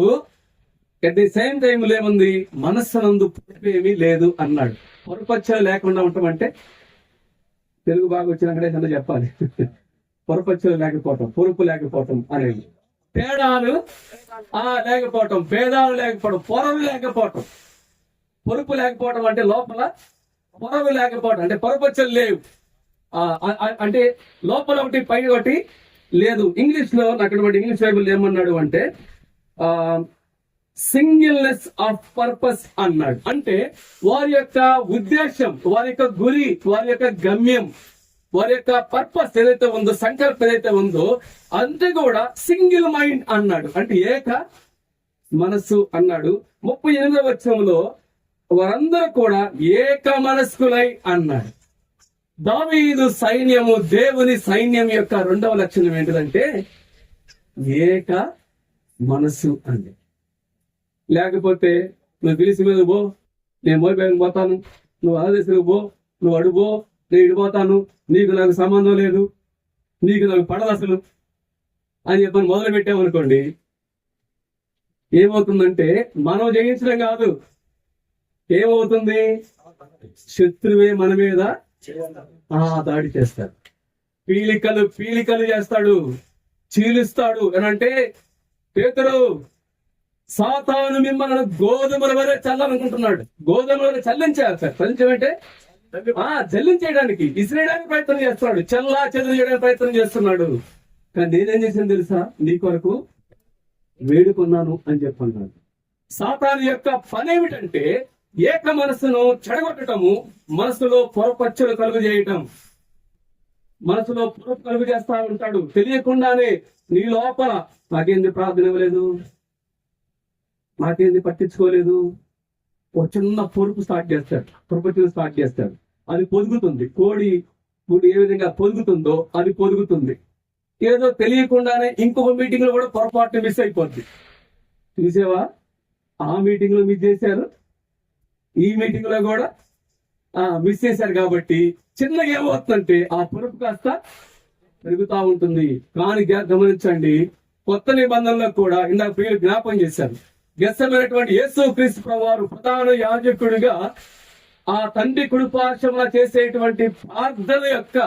అట్ ది సేమ్ టైం ఏముంది? మనస్సునందు పొరుపేమీ లేదు అన్నాడు. పొరపచ్చలు లేకుండా ఉంటామంటే తెలుగు బాగా వచ్చినాకనే చెప్పాలి. పొరపచ్చలు లేకపోవటం, పొరుపు లేకపోవటం అనేది, తేడాలు లేకపోవటం, భేదాలు లేకపోవడం, పొరలు లేకపోవటం. పొరుపు లేకపోవడం అంటే లోపల పొరలు లేకపోవడం, అంటే పొరపచ్చలు లేవు అంటే లోపల ఒకటి పైన ఒకటి లేదు. ఇంగ్లీష్ లో అక్కడ ఇంగ్లీష్ బైబిల్ ఏమన్నాడు అంటే సింగిల్నెస్ ఆఫ్ పర్పస్ అన్నాడు. అంటే వారి యొక్క ఉద్దేశం, వారి యొక్క గురి, వారి యొక్క గమ్యం, వారి యొక్క పర్పస్ ఏదైతే ఉందో, సంకల్పం ఏదైతే ఉందో అంతే కూడా సింగిల్ మైండ్ అన్నాడు. అంటే ఏక మనస్సు అన్నాడు. 38వ వచనంలో వారందరూ కూడా ఏక మనస్కులై అన్నాడు. దావీదు సైన్యము, దేవుని సైన్యం యొక్క 2వ లక్షణం ఏంటిదంటే ఏక మనస్సు అండి. లేకపోతే నువ్వు పిలిచి మీద పో, నేను మోయిపోయి పోతాను, నువ్వు ఆదేశకు పో, నువ్వు అడుగో, నేను ఇడిపోతాను, నీకు నాకు సంబంధం లేదు, నీకు నాకు పడదు అసలు అని చెప్పని మొదలు పెట్టామనుకోండి, ఏమవుతుందంటే మనం జయించడం కాదు, ఏమవుతుంది? శత్రువే మన మీద దాడి చేస్తాడు. పీలికలు చేస్తాడు, చీలుస్తాడు. అంటే పేతురు, సాతాను మిమ్మల్ని గోధుమల వరే చల్లాలనుకుంటున్నాడు. గోధుమల వరే చల్లించారు సార్. చల్లించమంటే జల్లించేయడానికి, ఇసిరేయడానికి ప్రయత్నం చేస్తున్నాడు, చెల్లా చెదురు చేయడానికి ప్రయత్నం చేస్తున్నాడు. కానీ నేనేం చేశాను తెలుసా? నీ కొరకు వేడుకున్నాను అని చెప్పన్నాడు. సాతాను యొక్క పని ఏమిటంటే ఏక మనసును చెడగొట్టటము, మనసులో పొరపచ్చులు కలుగు చేయటం. మనసులో పొరపు కలుగు చేస్తా ఉంటాడు తెలియకుండానే. నీ లోపల నాకేంది ప్రార్థన ఇవ్వలేదు, నాకేంది పట్టించుకోలేదు, ఒక చిన్న పొరుపు స్టార్ట్ చేస్తాడు, పొరపచ్చులు స్టార్ట్ చేస్తాడు. అది పొదుగుతుంది. కోడి ఏ విధంగా పొదుగుతుందో అది పొదుగుతుంది. ఏదో తెలియకుండానే ఇంకొక మీటింగ్ లో కూడా పొరపాటు మిస్ అయిపోద్ది. చూసావా? ఆ మీటింగ్ లో మిస్ చేశారు, ఈ మీటింగ్ లో కూడా మిస్ చేశారు. కాబట్టి చిన్నగా ఏమవుతుందంటే ఆ పొరుపు కాస్త పెరుగుతా ఉంటుంది. కానీ గమనించండి, కొత్త నిబంధనలో కూడా ఇందాక ప్రియులు జ్ఞాపకం చేశారు. గెత్సెమనేటువంటి యేసు క్రీస్తు ప్రభువారు ప్రధాన యాజకుడిగా ఆ తండ్రి కుడిపార్శ్వమున చేసేటువంటి ప్రార్థన యొక్క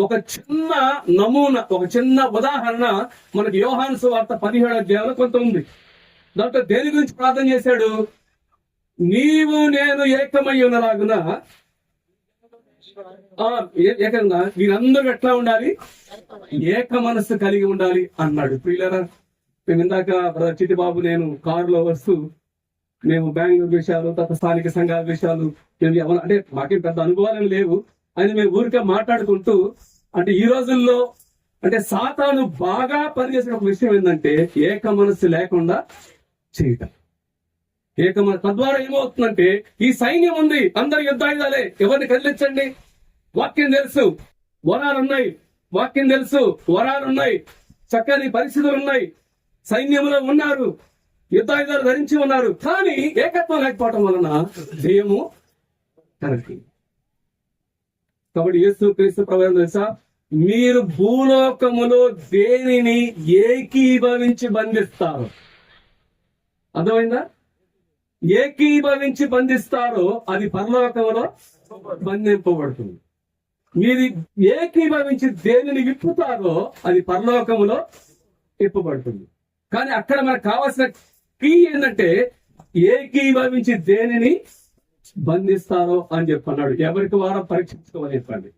ఒక చిన్న నమూనా, ఒక చిన్న ఉదాహరణ మనకి యోహాను సువార్త 17వ అధ్యాయంలో కొంత ఉంది. దాంట్లో దేని గురించి ప్రార్థన చేశాడు? నీవు నేను ఏకమై ఉన్నలాగున ఏకంగా మీరందరూ ఎట్లా ఉండాలి? ఏక మనస్సు కలిగి ఉండాలి అన్నాడు. ప్రియులారా, మేము ఇందాక చిట్టిబాబు నేను కారులో వస్తూ మేము బెంగళూరు విషయాలు, తర్వాత స్థానిక సంఘాల విషయాలు, అంటే మాకేం పెద్ద అనుభవాలు లేవు అని మేము ఊరికే మాట్లాడుకుంటూ, అంటే ఈ రోజుల్లో అంటే సాతాను బాగా పనిచేసిన ఒక విషయం ఏంటంటే ఏక మనస్సు లేకుండా చేయటం. తద్వారా ఏమవుతుందంటే ఈ సైన్యం ఉంది, అందరు యుద్ధాయుధాలే, ఎవరిని కదిలించండి, వాక్యం తెలుసు, వరాలున్నాయి, వాక్యం తెలుసు, వరాలున్నాయి, చక్కని పరిస్థితులు ఉన్నాయి, సైన్యంలో ఉన్నారు, యుద్ధాయుధాలు ధరించి ఉన్నారు. కానీ ఏకత్వం లేకపోవటం వలన జయము కరెక్ట్. కాబట్టి యేసు క్రీస్తు ప్రభువు తెలుసా, మీరు భూలోకములో దేనిని ఏకీభవించి బంధిస్తారు, అర్థమైందా? ఏకీభవించి బంధిస్తారో అది పరలోకములో బంధింపబడుతుంది. మీరు ఏకీభవించి దేనిని విప్పుతారో అది పరలోకములో విప్పబడుతుంది. కానీ అక్కడ మనకు కావాల్సిన కీ ఏంటంటే ఏకీభవించి దేనిని బంధిస్తారో అని చెప్పన్నాడు. ఎవరికి వారం పరీక్షించుకోవాలి చెప్పండి.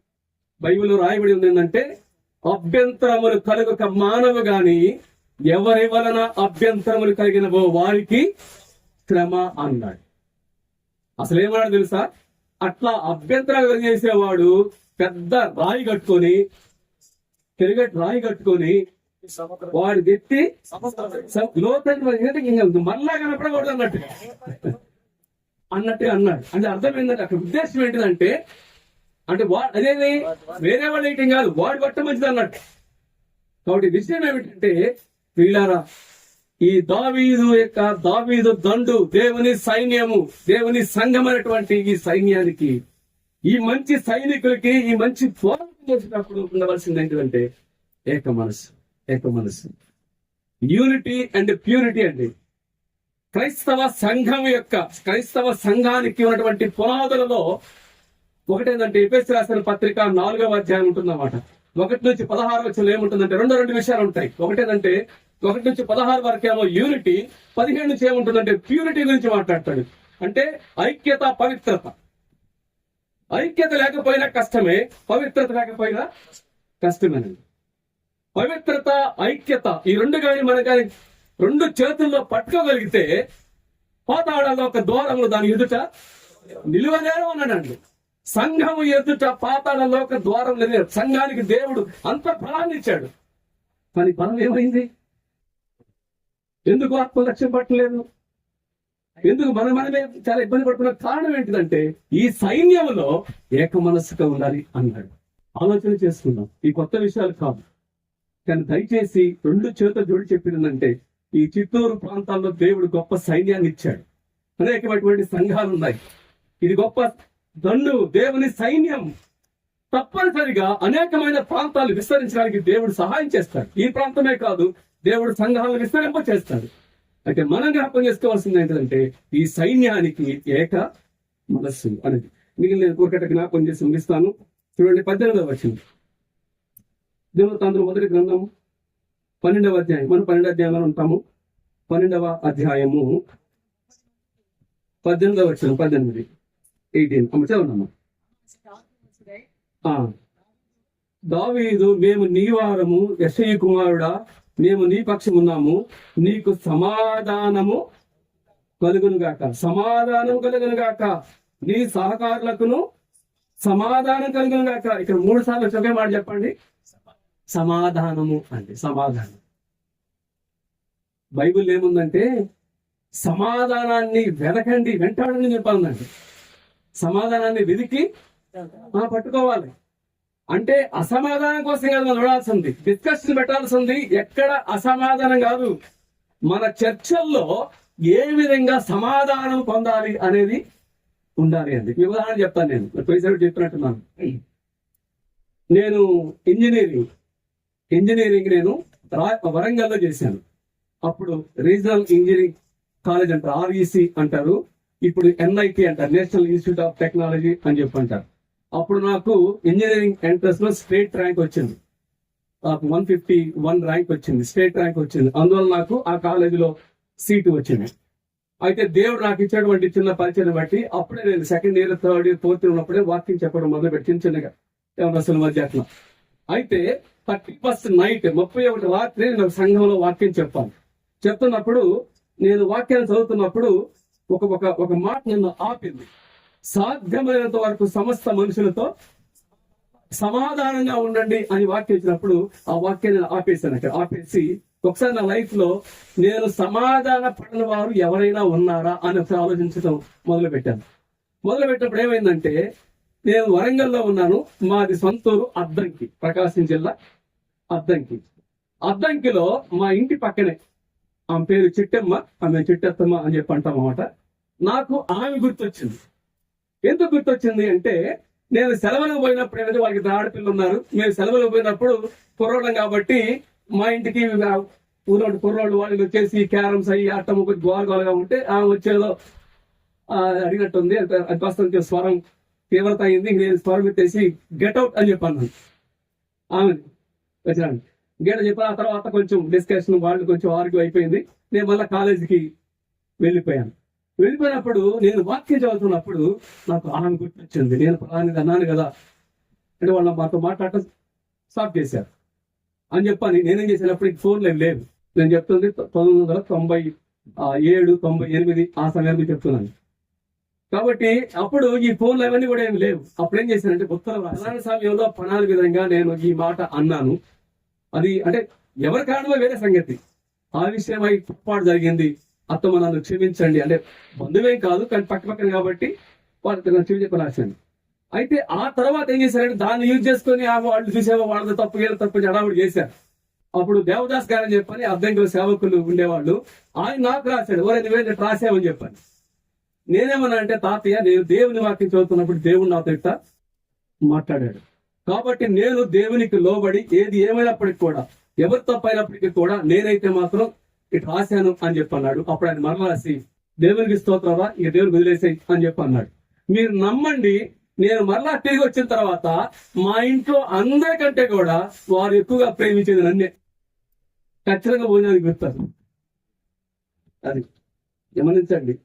బైబిల్లో రాయబడి ఉంది ఏంటంటే అభ్యంతరములు కలుగక మానవు గాని ఎవరి వలన అభ్యంతరములు కలిగినవో వారికి శ్రమ అన్నాడు. అసలు ఏమన్నాడు తెలుసా? అట్లా అభ్యంతరాలు చేసేవాడు పెద్ద రాయి కట్టుకొని, తిరిగట్టు రాయి కట్టుకొని వాడు ఎత్తి లోతైన మళ్ళా కనపడకూడదు అన్నట్టుగా అన్నాడు. అంటే అర్థం ఏంటంటే అక్కడ ఉద్దేశం ఏంటిదంటే అంటే అదేది వేరే వాళ్ళు వేయటం కాదు, వాడు పట్ట మంచిది అన్నట్టు. కాబట్టి విషయం ఏమిటంటే వీళ్ళారా, ఈ దావీదు దండు, దేవుని సైన్యము, దేవుని సంఘం అనేటువంటి ఈ సైన్యానికి, ఈ మంచి సైనికులకి, ఈ మంచి పోరాటం చేసినప్పుడు ఉండవలసింది ఏంటంటే ఏక మనసు, యూనిటీ అండ్ ప్యూరిటీ అండి. క్రైస్తవ సంఘానికి ఉన్నటువంటి పునాదులలో ఒకటేంటంటే ఎఫెసీయులకు రాసిన పత్రిక 4వ అధ్యాయం ఉంటుందన్నమాట. 1 నుంచి 16 వచనంలో ఏముంటుందంటే రెండు విషయాలు ఉంటాయి. ఒకటేంటంటే 1 నుంచి 16 వరకు ఏమో యూనిటీ, 15 నుంచి ఏముంటుందంటే ప్యూరిటీ గురించి మాట్లాడతాడు. అంటే ఐక్యత, పవిత్రత. ఐక్యత లేకపోయినా కష్టమే, పవిత్రత లేకపోయినా కష్టమేనండి. పవిత్రత, ఐక్యత ఈ రెండు కానీ మన కానీ రెండు చేతుల్లో పట్టుకోగలిగితే పాతాళంలో ఒక ద్వారంలో దాని ఎదుట నిలువలేరు అన్నాడండి. సంఘము ఎదుట పాతాళంలో ఒక ద్వారం లేదు. సంఘానికి దేవుడు అంత ఫలాన్ని ఇచ్చాడు, కానీ ఫలం ఏమైంది? ఎందుకు ఆత్మ లక్ష్యం పట్టలేదు? ఎందుకు మనమే చాలా ఇబ్బంది పడుతున్న కారణం ఏంటిదంటే ఈ సైన్యంలో ఏక మనస్సుగా ఉండాలి అన్నాడు. ఆలోచన చేసుకుందాం, ఈ కొత్త విషయాలు కాదు. కానీ దయచేసి రెండు చేతులు జోడి చెప్పిందంటే ఈ చిత్తూరు ప్రాంతాల్లో దేవుడు గొప్ప సైన్యాన్ని ఇచ్చాడు. అనేకమైనటువంటి సంఘాలు ఉన్నాయి. ఇది గొప్ప దండు, దేవుని సైన్యం. తప్పనిసరిగా అనేకమైన ప్రాంతాలు విస్తరించడానికి దేవుడు సహాయం చేస్తాడు. ఈ ప్రాంతమే కాదు, దేవుడు సంఘాలను విస్తరింప చేస్తాడు. అయితే మనం జ్ఞాపకం చేసుకోవాల్సింది ఏంటంటే ఈ సైన్యానికి ఏక మనస్సు అనేది. మిగిలిన ఇంకొకటి జ్ఞాపకం చేసి ముగిస్తాను. చూడండి 18వ వచనం, దినవృత్తాంతం మొదటి గ్రంథం 12వ అధ్యాయం. మనం 12వ అధ్యాయంలో ఉంటాము. 12వ అధ్యాయము 18వ వచనం, 18 అమ్మ చదవనమ్మా. దావీదు, మేము నీ వారము, యెషయి కుమారుడా, మేము నీ పక్షమున్నాము, నీకు సమాధానము కలుగును గాక, సమాధానం కలుగును గాక, నీ సహకారులకును సమాధానం కలుగును గాక. ఇక్కడ 3 సార్లు ఒకే మాట చెప్పండి, సమాధానము అంటే సమాధానం. బైబిల్ ఏముందంటే సమాధానాన్ని వెతకండి, వెంటాడని చెప్పాలండి. సమాధానాన్ని వెతికి పట్టుకోవాలి. అంటే అసమాధానం కోసం కాదు మనం చూడాల్సింది, డిస్కషన్ పెట్టాల్సింది ఎక్కడ అసమాధానం కాదు, మన చర్చల్లో ఏ విధంగా సమాధానం పొందాలి అనేది ఉండాలి అండి. ఈ ఉదాహరణ చెప్తాను. నేను పోయినసారి చెప్పినట్టున్నాను. నేను ఇంజనీరింగ్ నేను వరంగల్లో చేశాను. అప్పుడు రీజనల్ ఇంజనీరింగ్ కాలేజ్ అంటారు, ఆర్ఈసి అంటారు, ఇప్పుడు ఎన్ఐటి అంటారు, నేషనల్ ఇన్స్టిట్యూట్ ఆఫ్ టెక్నాలజీ అని చెప్పి అంటారు. అప్పుడు నాకు ఇంజనీరింగ్ ఎంట్రన్స్ లో స్టేట్ ర్యాంక్ వచ్చింది. నాకు 151 ర్యాంక్ వచ్చింది, స్టేట్ ర్యాంక్ వచ్చింది. అందువల్ల నాకు ఆ కాలేజీలో సీటు వచ్చింది. అయితే దేవుడు నాకు ఇచ్చేటువంటి చిన్న పరిచయం బట్టి అప్పుడే నేను 2nd year 3rd year 4th year ఉన్నప్పుడే వాకింగ్ చెప్పడం మొదలుపెట్టి చిన్నగా అసలు మధ్యాహ్నం. అయితే 31st నైట్ 31 రాత్రి నేను సంఘంలో వాక్యం చెప్తున్నప్పుడు నేను వాక్యాన్ని చదువుతున్నప్పుడు ఒక మాట నన్ను ఆపింది. సాధ్యమైనంత వరకు సమస్త మనుషులతో సమాధానంగా ఉండండి అని వాక్యం ఇచ్చినప్పుడు ఆ వాక్యాన్ని నేను ఆపేశాను. అక్కడ ఆపేసి ఒకసారి నా లైఫ్ లో నేను సమాధాన పడిన వారు ఎవరైనా ఉన్నారా అని ఒకసారి ఆలోచించడం మొదలుపెట్టినప్పుడు ఏమైందంటే, నేను వరంగల్లో ఉన్నాను, మాది సొంతూరు అద్దంకి, ప్రకాశం జిల్లా అద్దంకిలో మా ఇంటి పక్కనే ఆమె పేరు చిట్టమ్మ, ఆమె చిట్టత్తమ్మ అని చెప్పి అంటాం అన్నమాట. నాకు ఆమె గుర్తొచ్చింది. ఎందుకు గుర్తొచ్చింది అంటే, నేను సెలవులకు పోయినప్పుడు ఏదైతే వాళ్ళకి ఆడపిల్లలు ఉన్నారు, మేము సెలవులకు పోయినప్పుడు కుర్రోళ్ళం కాబట్టి మా ఇంటికి ఊరోడు కుర్రోళ్ళు వాళ్ళు వచ్చేసి క్యారమ్స్ అయ్యి అట్టము గోలగా ఉంటే ఆమె వచ్చేదో అడిగినట్టుంది, అది కాస్త స్వరం తీవ్రత అయింది. నేను స్వరం ఎత్తేసి గెట్అవుట్ అని చెప్పాను ఆమె వచ్చాను. గేట చెప్పిన ఆ తర్వాత కొంచెం డిస్కషన్, వాళ్ళు కొంచెం ఆర్గ్యూ అయిపోయింది. నేను మళ్ళీ కాలేజీకి వెళ్ళిపోయినప్పుడు నేను వాక్యం చదువుతున్నప్పుడు నాకు ఆమె గుర్తొచ్చింది. నేను అలాంటిది అన్నాను కదా అంటే వాళ్ళు మాతో మాట్లాడటం స్టాప్ చేశారు అని చెప్పని నేనేం చేసినప్పుడు ఫోన్లు ఏం లేవు. నేను చెప్తుంది 1997, 98 ఆ సమయానికి చెప్తున్నాను. కాబట్టి అప్పుడు ఈ ఫోన్లు అవన్నీ కూడా ఏమి లేవు. అప్పుడు ఏం చేశానంటే ఉత్తర సమయంలో పనాలి విధంగా నేను ఈ మాట అన్నాను. అది అంటే ఎవరి కారణమో వేరే సంగతి, ఆ విషయమై పొరపాటు జరిగింది, అత్తమ్మ నన్ను క్షమించండి. అంటే బంధువేం కాదు కానీ పక్కన కాబట్టి వాళ్ళకి క్షమించే రాశాను. అయితే ఆ తర్వాత ఏం చేశారంటే దాన్ని యూజ్ చేసుకుని వాళ్ళు చూసేవో వాళ్ళతో తప్పు హడావుడు చేశారు. అప్పుడు దేవదాస్ గారు అని చెప్పని అద్దంకిలో సేవకులు ఉండేవాళ్ళు, ఆయన నాకు రాశాడు, నువ్వేంటి రాసావని చెప్పాను. నేనేమన్నా అంటే, తాతయ్య నేను దేవుని వాక్యం చదువుతున్నప్పుడు దేవుడు నాతో ఇట్లా మాట్లాడాడు కాబట్టి నేను దేవునికి లోబడి ఏది ఏమైనప్పటికీ కూడా, ఎవరి తప్పైనప్పటికీ కూడా నేనైతే మాత్రం ఇటు రాశాను అని చెప్పన్నాడు. అప్పుడు ఆయన మరలా రాసి దేవునికి స్తోత్రమా, ఇక దేవునికి వదిలేసాయి అని చెప్పన్నాడు. మీరు నమ్మండి, నేను మరలా తిరిగి వచ్చిన తర్వాత మా ఇంట్లో అందరికంటే కూడా వారు ఎక్కువగా ప్రేమించేది నన్నే. ఖచ్చితంగా భోజనానికి పెడతారు. అది గమనించండి,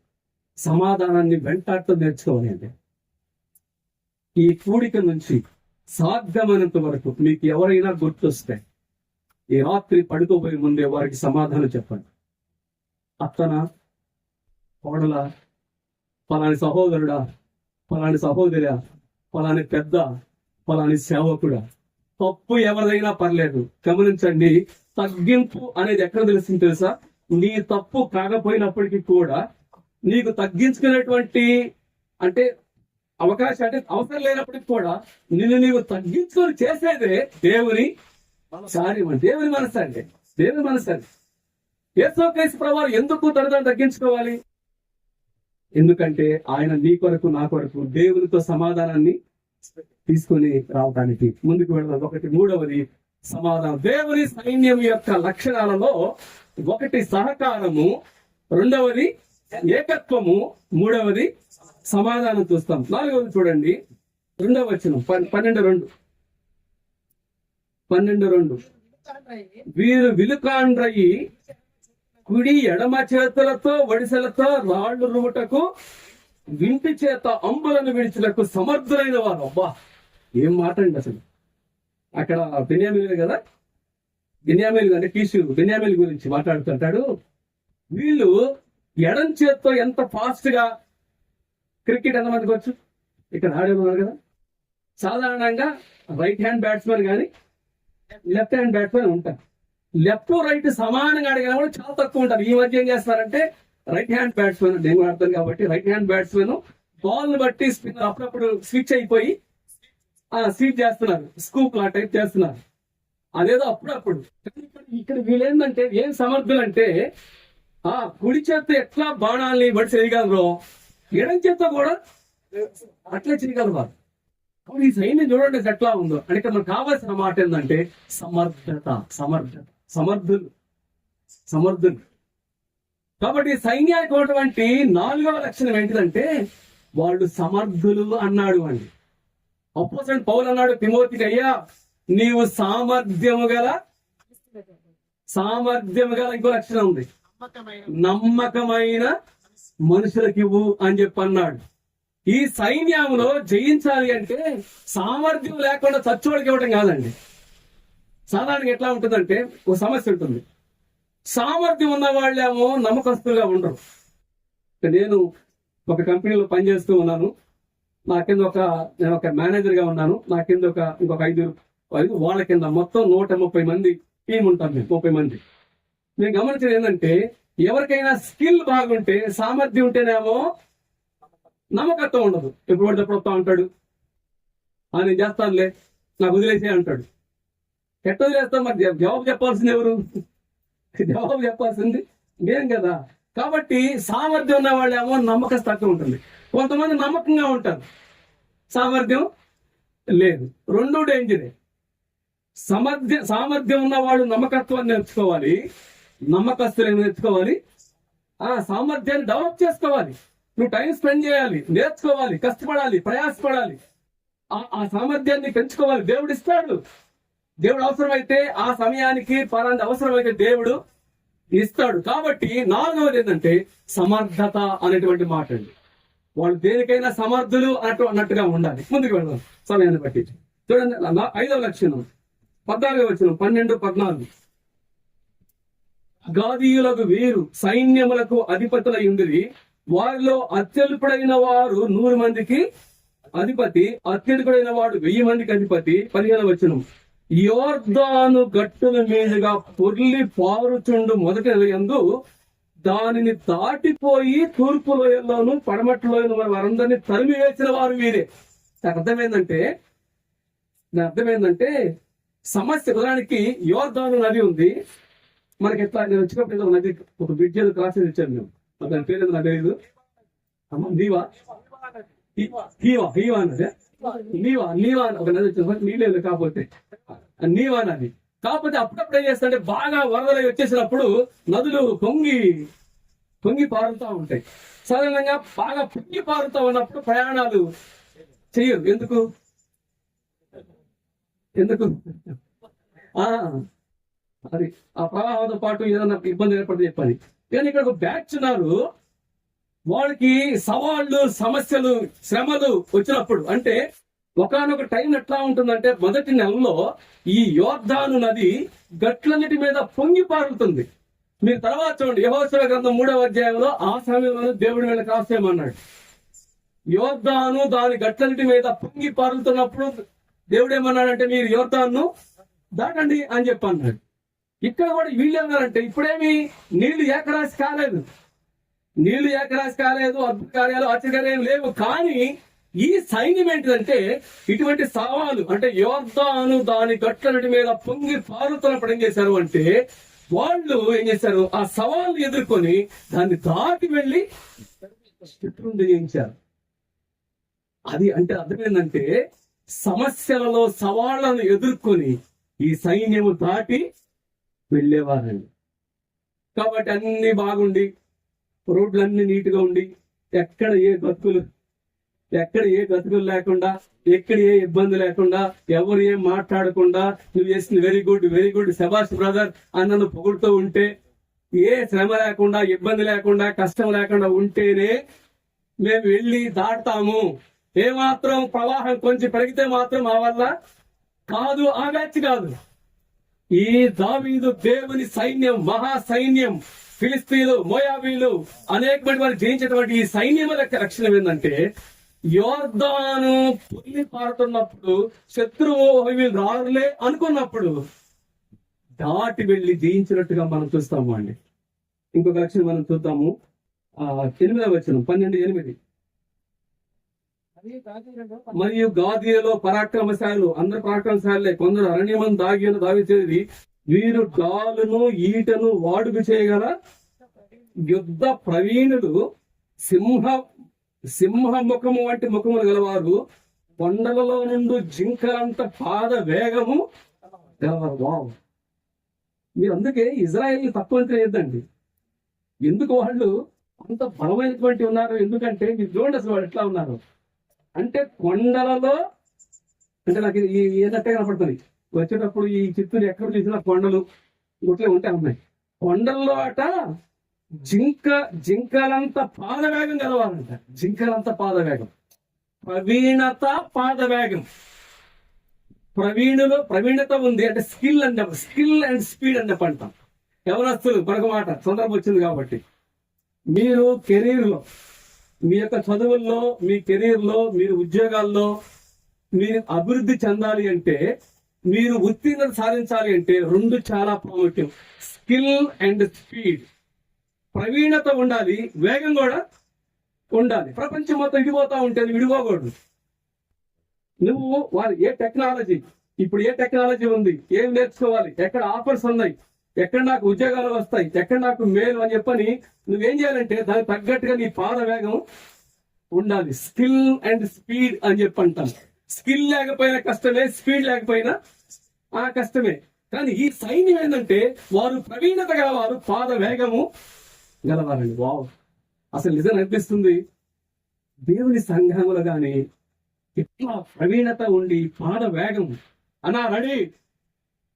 సమాధానాన్ని వెంటాడుతూ నేర్చుకోవాలి. అంటే ఈ కూడిక నుంచి సాధ్యమైనంత వరకు మీకు ఎవరైనా గుర్తొస్తే ఈ రాత్రి పడుకోబోయే ముందే వారికి సమాధానం చెప్పండి. అత్తన, కోడల, పలాని సహోదరుడా, పలాని సహోదరా, పలాని పెద్ద, పలాని సేవకుడా, తప్పు ఎవరిదైనా పర్లేదు. గమనించండి, తగ్గింపు అనేది ఎక్కడ తెలుస్తుంది తెలుసా? నీ తప్పు కాకపోయినప్పటికీ కూడా నీకు తగ్గించుకునేటువంటి అంటే అవకాశం, అంటే అవసరం లేనప్పటికీ కూడా నిన్ను నీవు తగ్గించుకొని చేసేదే దేవుని కార్యం. దేవుని మనసు అంటే దేవుని మనసు అండి. యేసుక్రీస్తు ప్రభువు ఎందుకు తనను తగ్గించుకోవాలి? ఎందుకంటే ఆయన నీ కొరకు నా కొరకు దేవునితో సమాధానాన్ని తీసుకొని రావడానికి ముందుకు వెళ్దాం. మూడవది సమాధానం. దేవుని సైన్యం యొక్క లక్షణాలలో ఒకటి సహకారము, రెండవది ఏకత్వము, మూడవది సమాధానం చూస్తాం. 4వది చూడండి, 2వ వచనం 12:2. వీరు విలుకాండ్రయి కుడి ఎడమ చేతులతో వడిసెలతో రాళ్లు రుముటకు వింటి చేత అంబులను విడిచులకు సమర్థులైన వారు. అబ్బా, ఏం మాట అండి అసలు. అక్కడ బెన్యామీలు కదా, బెన్యామీలు అంటే కీషు బెన్యామీలు గురించి మాట్లాడుతుంటాడు. వీళ్ళు ఎడం చేత్తో ఎంత ఫాస్ట్ గా క్రికెట్ ఎంతమందికి వచ్చు ఇక్కడ ఆడేవారు కదా. సాధారణంగా రైట్ హ్యాండ్ బ్యాట్స్మెన్ కానీ లెఫ్ట్ హ్యాండ్ బ్యాట్స్మెన్ ఉంటారు. లెఫ్ట్ రైట్ సమానంగా ఆడిన కూడా చాలా తక్కువ ఉంటారు. ఈ మధ్య ఏం చేస్తారంటే రైట్ హ్యాండ్ బ్యాట్స్మెన్, నేను ఆడతాను కాబట్టి రైట్ హ్యాండ్ బ్యాట్స్మెన్ బాల్ ని బట్టి స్పిన్నర్ అప్పుడప్పుడు స్విచ్ అయిపోయి స్వీప్ చేస్తున్నారు, స్కూప్ లా టైప్ చేస్తున్నారు. అదేదో అప్పుడప్పుడు. ఇక్కడ వీళ్ళేందంటే ఏం సమర్థులు అంటే కుడి చేత్తో ఎట్లా బాణాలని బట్టి చేయగలరు, ఎడం చేత్తో కూడా అట్లే చేయగలరు వారు. కాబట్టి ఈ సైన్యం చూడండి ఎట్లా ఉందో. అంటే ఇక్కడ మనకు కావాల్సిన మాట ఏంటంటే సమర్థులు. కాబట్టి సైన్యానికి ఉన్నటువంటి 4వ లక్షణం ఏంటిదంటే వాళ్ళు సమర్థులు అన్నాడు అండి. అపోస్తలుడు పౌలు అన్నాడు తిమోతికి, అయ్యా నీవు సామర్థ్యము గల ఇంకో లక్షణం ఉంది, నమ్మకమైన మనుషులకు ఇవ్వు అని చెప్పి అన్నాడు. ఈ సైన్యంలో జయించాలి అంటే సామర్థ్యం లేకుండా చచ్చోడికి ఇవ్వడం కాదండి. సాధారణంగా ఎట్లా ఉంటుందంటే ఒక సమస్య ఉంటుంది. సామర్థ్యం ఉన్న వాళ్ళేమో నమ్మకస్తులుగా ఉండరు. నేను ఒక కంపెనీలో పనిచేస్తూ ఉన్నాను. నా కింద నేను ఒక మేనేజర్ గా ఉన్నాను. నా కింద ఇంకొక 5 వాళ్ళ కింద మొత్తం 130 మంది టీం ఉంటాం. 30 మంది. నేను గమనించేది ఏంటంటే ఎవరికైనా స్కిల్ బాగుంటే, సామర్థ్యం ఉంటేనేమో నమ్మకత్వం ఉండదు. ఎప్పుడు పడితే వస్తా ఉంటాడు, నేను చేస్తానులే, నాకు వదిలేసే అంటాడు. ఎట్ట వదిలేస్తాం? మరి జవాబు చెప్పాల్సింది ఎవరు? జవాబు చెప్పాల్సింది నేను కదా. కాబట్టి సామర్థ్యం ఉన్న వాళ్ళేమో నమ్మకస్తత్వం ఉంటుంది. కొంతమంది నమ్మకంగా ఉంటారు, సామర్థ్యం లేదు. 2 డేంజరే. సామర్థ్యం ఉన్న వాళ్ళు నమ్మకత్వాన్ని నేర్చుకోవాలి, నమ్మకస్తులు నేర్చుకోవాలి. సామర్థ్యాన్ని డెవలప్ చేసుకోవాలి. నువ్వు టైం స్పెండ్ చేయాలి, నేర్చుకోవాలి, కష్టపడాలి, ప్రయాసపడాలి. ఆ సామర్థ్యాన్ని పెంచుకోవాలి. దేవుడు ఇస్తాడు. దేవుడు అవసరమైతే ఆ సమయానికి పలాంటి అవసరమైతే దేవుడు ఇస్తాడు. కాబట్టి 4వది ఏంటంటే సమర్థత అనేటువంటి మాట అండి. వాళ్ళు దేనికైనా సమర్థులు అన్నట్టుగా ఉండాలి. ముందుకు వెళ్దాం సమయాన్ని బట్టి. చూడండి 5వ లక్షణం 14వ వచనం 12-14. గాదీయులకు వీరు సైన్యములకు అధిపతులై ఉండిరి. వారిలో అత్యల్పుడైన వారు 100 మందికి అధిపతి, అత్యధికుడైన వాడు 1000 మందికి అధిపతి. 15వ వచనం. యోర్దాను గట్టుల మీదుగా పొర్లి పారుచుండు మొదటి నెలయందు దానిని దాటిపోయి తూర్పు లోయల్లోను పడమటి లోయను వారందరినీ తరిమి వేసిన వారు వీరే. అర్థమైందంటే సమస్య ఉదాహరణకి యోర్దాను నది ఉంది మనకి. ఎట్లా నేను వచ్చినప్పుడు నది ఒక బ్రిడ్జ్ క్రాస్ చేసి వచ్చాను మేము. దాని పేరు నాకు తెలియదు. హీవా నది, నీవా ఒక నది వచ్చింది. నీళ్ళు కాకపోతే నీవా నది. కాకపోతే అప్పుడప్పుడు ఏం చేస్తారంటే బాగా వరదలు వచ్చేసినప్పుడు నదులు పొంగి పారుతూ ఉంటాయి. సాధారణంగా బాగా పొంగి పారుతూ ఉన్నప్పుడు ప్రయాణాలు చెయ్యరు. ఎందుకు అది ఆ ప్రవాహంతో పాటు ఏదైనా ఇబ్బంది ఏర్పడి చెప్పాలి. కానీ ఇక్కడ ఒక బ్యాచ్ ఉన్నారు, వాళ్ళకి సవాళ్లు, సమస్యలు, శ్రమలు వచ్చినప్పుడు అంటే ఒకానొక టైం ఎట్లా ఉంటుందంటే మొదటి నెలలో ఈ యోర్దాను నది గట్లన్నిటి మీద పొంగి పారుతుంది. మీరు తర్వాత చూడండి యెహోషువ గ్రంథం 3వ అధ్యాయంలో ఆ సమయంలో దేవుడి మీద కాసేయమన్నాడు. యోర్దాను దాని గట్లన్నిటి మీద పొంగి పారుతున్నప్పుడు దేవుడు ఏమన్నాడంటే మీరు యోర్దాను దాటండి అని చెప్పి అన్నాడు. ఇక్కడ కూడా వీళ్ళు ఏమన్నారంటే ఇప్పుడేమి నీళ్లు ఏకరాశి కాలేదు, అద్భుత కార్యాలు ఆశ్చర్యకార్యాలు లేవు. కానీ ఈ సైన్యం ఏంటిదంటే ఇటువంటి సవాలు అంటే యోర్దాను దాని గట్లన్నిటి మీద పొంగి పారుతున్నప్పుడు ఏం చేశారు అంటే వాళ్ళు ఏం చేశారు, ఆ సవాళ్ళు ఎదుర్కొని దాన్ని దాటి వెళ్ళి శత్రువుని జయించారు. అది అంటే అర్థమైందంటే సమస్యలలో సవాళ్లను ఎదుర్కొని ఈ సైన్యము దాటి వెళ్ళేవారండి. కాబట్టి అన్ని బాగుండి రోడ్లన్నీ నీట్ గా ఉండి ఎక్కడ ఏ గతులు ఎక్కడ ఏ గతుకులు లేకుండా, ఎక్కడ ఏ ఇబ్బంది లేకుండా, ఎవరు ఏం మాట్లాడకుండా, నువ్వు చేసింది వెరీ గుడ్ శబాష్ బ్రదర్ అని నన్ను పొగుడుతూ ఉంటే, ఏ శ్రమ లేకుండా, ఇబ్బంది లేకుండా, కష్టం లేకుండా ఉంటేనే మేము వెళ్ళి దాటుతాము. ఏమాత్రం ప్రవాహం కొంచెం పెరిగితే మాత్రం మా వల్ల కాదు, ఆ బ్యాచ్ కాదు. ఈ దావీదు దేవుని సైన్యం, మహా సైన్యం, ఫిలిస్తీన్లు, మోయాబీలు అనేకమంది వారు జయించేటువంటి ఈ సైన్యం రక్షణ ఏంటంటే, యోర్దాను పొల్లి పారుతున్నప్పుడు శత్రువు వీళ్ళు రారులే అనుకున్నప్పుడు దాటి వెళ్లి జయించినట్టుగా మనం చూస్తాము అండి. ఇంకొక లక్షణం మనం చూద్దాము. 8వ వచనం 12:8. మరియు గాదీలో పరాక్రమశాలు, అందరు పరాక్రమశాలే, కొందరు అరణ్యమని దాగిన దావీదు, వీరు డాలును ఈటను వాడుకు చేయగల యుద్ధ ప్రవీణులు, సింహ ముఖము వంటి ముఖములు గలవారు, కొండలలో నుండి జింకలంత పాద వేగము గలవారు. వావ్! మీరు అందుకే ఇజ్రాయెల్ తక్కువ చేయొద్దండి. ఎందుకు వాళ్ళు అంత బలమైనటువంటి ఉన్నారు? ఎందుకంటే మీరు చూడండి అసలు వాళ్ళు ఎట్లా ఉన్నారు అంటే, కొండలలో, అంటే నాకు ఏదట్టే కనపడుతుంది వచ్చేటప్పుడు ఈ చిత్తూరు ఎక్కడ చూసినా కొండలు గుట్లే ఉంటాయి ఉన్నాయి. కొండల్లో అట జింకలంత పాదవేగం కలవాలంట. జింకలంత పాదవేగం, ప్రవీణత పాదవేగం. ప్రవీణత ఉంది అంటే స్కిల్ అండ్ స్పీడ్ అని చెప్పంటాం. ఎవరస్తులు మరొక మాట సందర్భం వచ్చింది కాబట్టి, మీరు కెరీర్లో, మీ యొక్క చదువుల్లో, మీ కెరీర్లో, మీరు ఉద్యోగాల్లో మీరు అభివృద్ధి చెందాలి అంటే, మీరు ఉత్తీర్ణత సాధించాలి అంటే 2 చాలా ప్రాముఖ్యం. Skill and speed. ప్రవీణత ఉండాలి, వేగం కూడా ఉండాలి. ప్రపంచం మొత్తం విడిపోతా ఉంటే విడిపోకూడదు. నువ్వు వాళ్ళు ఏ టెక్నాలజీ, ఇప్పుడు ఏ టెక్నాలజీ ఉంది, ఏం నేర్చుకోవాలి, ఎక్కడ ఆఫర్స్ ఉన్నాయి, ఎక్కడ నాకు ఉద్యోగాలు వస్తాయి, ఎక్కడ నాకు మేలు అని చెప్పని నువ్వేం చేయాలంటే దానికి తగ్గట్టుగా నీ పాద వేగం ఉండాలి. స్కిల్ అండ్ స్పీడ్ అని చెప్పంటాం. స్కిల్ లేకపోయినా కష్టమే, స్పీడ్ లేకపోయినా కష్టమే. కానీ ఈ సైన్యం ఏంటంటే వారు ప్రవీణత గలవారు, పాద వేగము గలవారండి. వావ్! అసలు నిజం అనిపిస్తుంది, దేవుని సంఘములు గాని ఇట్లా ప్రవీణత ఉండి పాద వేగం అన్నా రెడీ,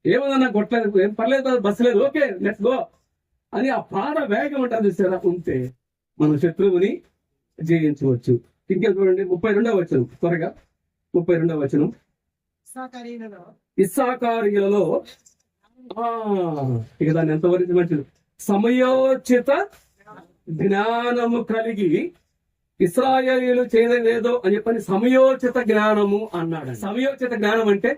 ఏమన్నా కొట్టలేదు, ఏం పర్లేదు, బస్సు లేదు, ఓకే లెట్స్ గో అని ఆ పాద వేగం ఉంటుంది చూసారా, ఉంటే మనం శత్రువుని జయించవచ్చు. ఇంకేం చూడండి 32వ వచనం, త్వరగా 32వ వచనం. ఇస్సాకారీయులలో ఇక దాన్ని ఎంతవరకు మంచిది, సమయోచిత జ్ఞానము కలిగి ఇశ్రాయేలీయులు చేయలేదో అని చెప్పని సమయోచిత జ్ఞానము అన్నాడు. సమయోచిత జ్ఞానం అంటే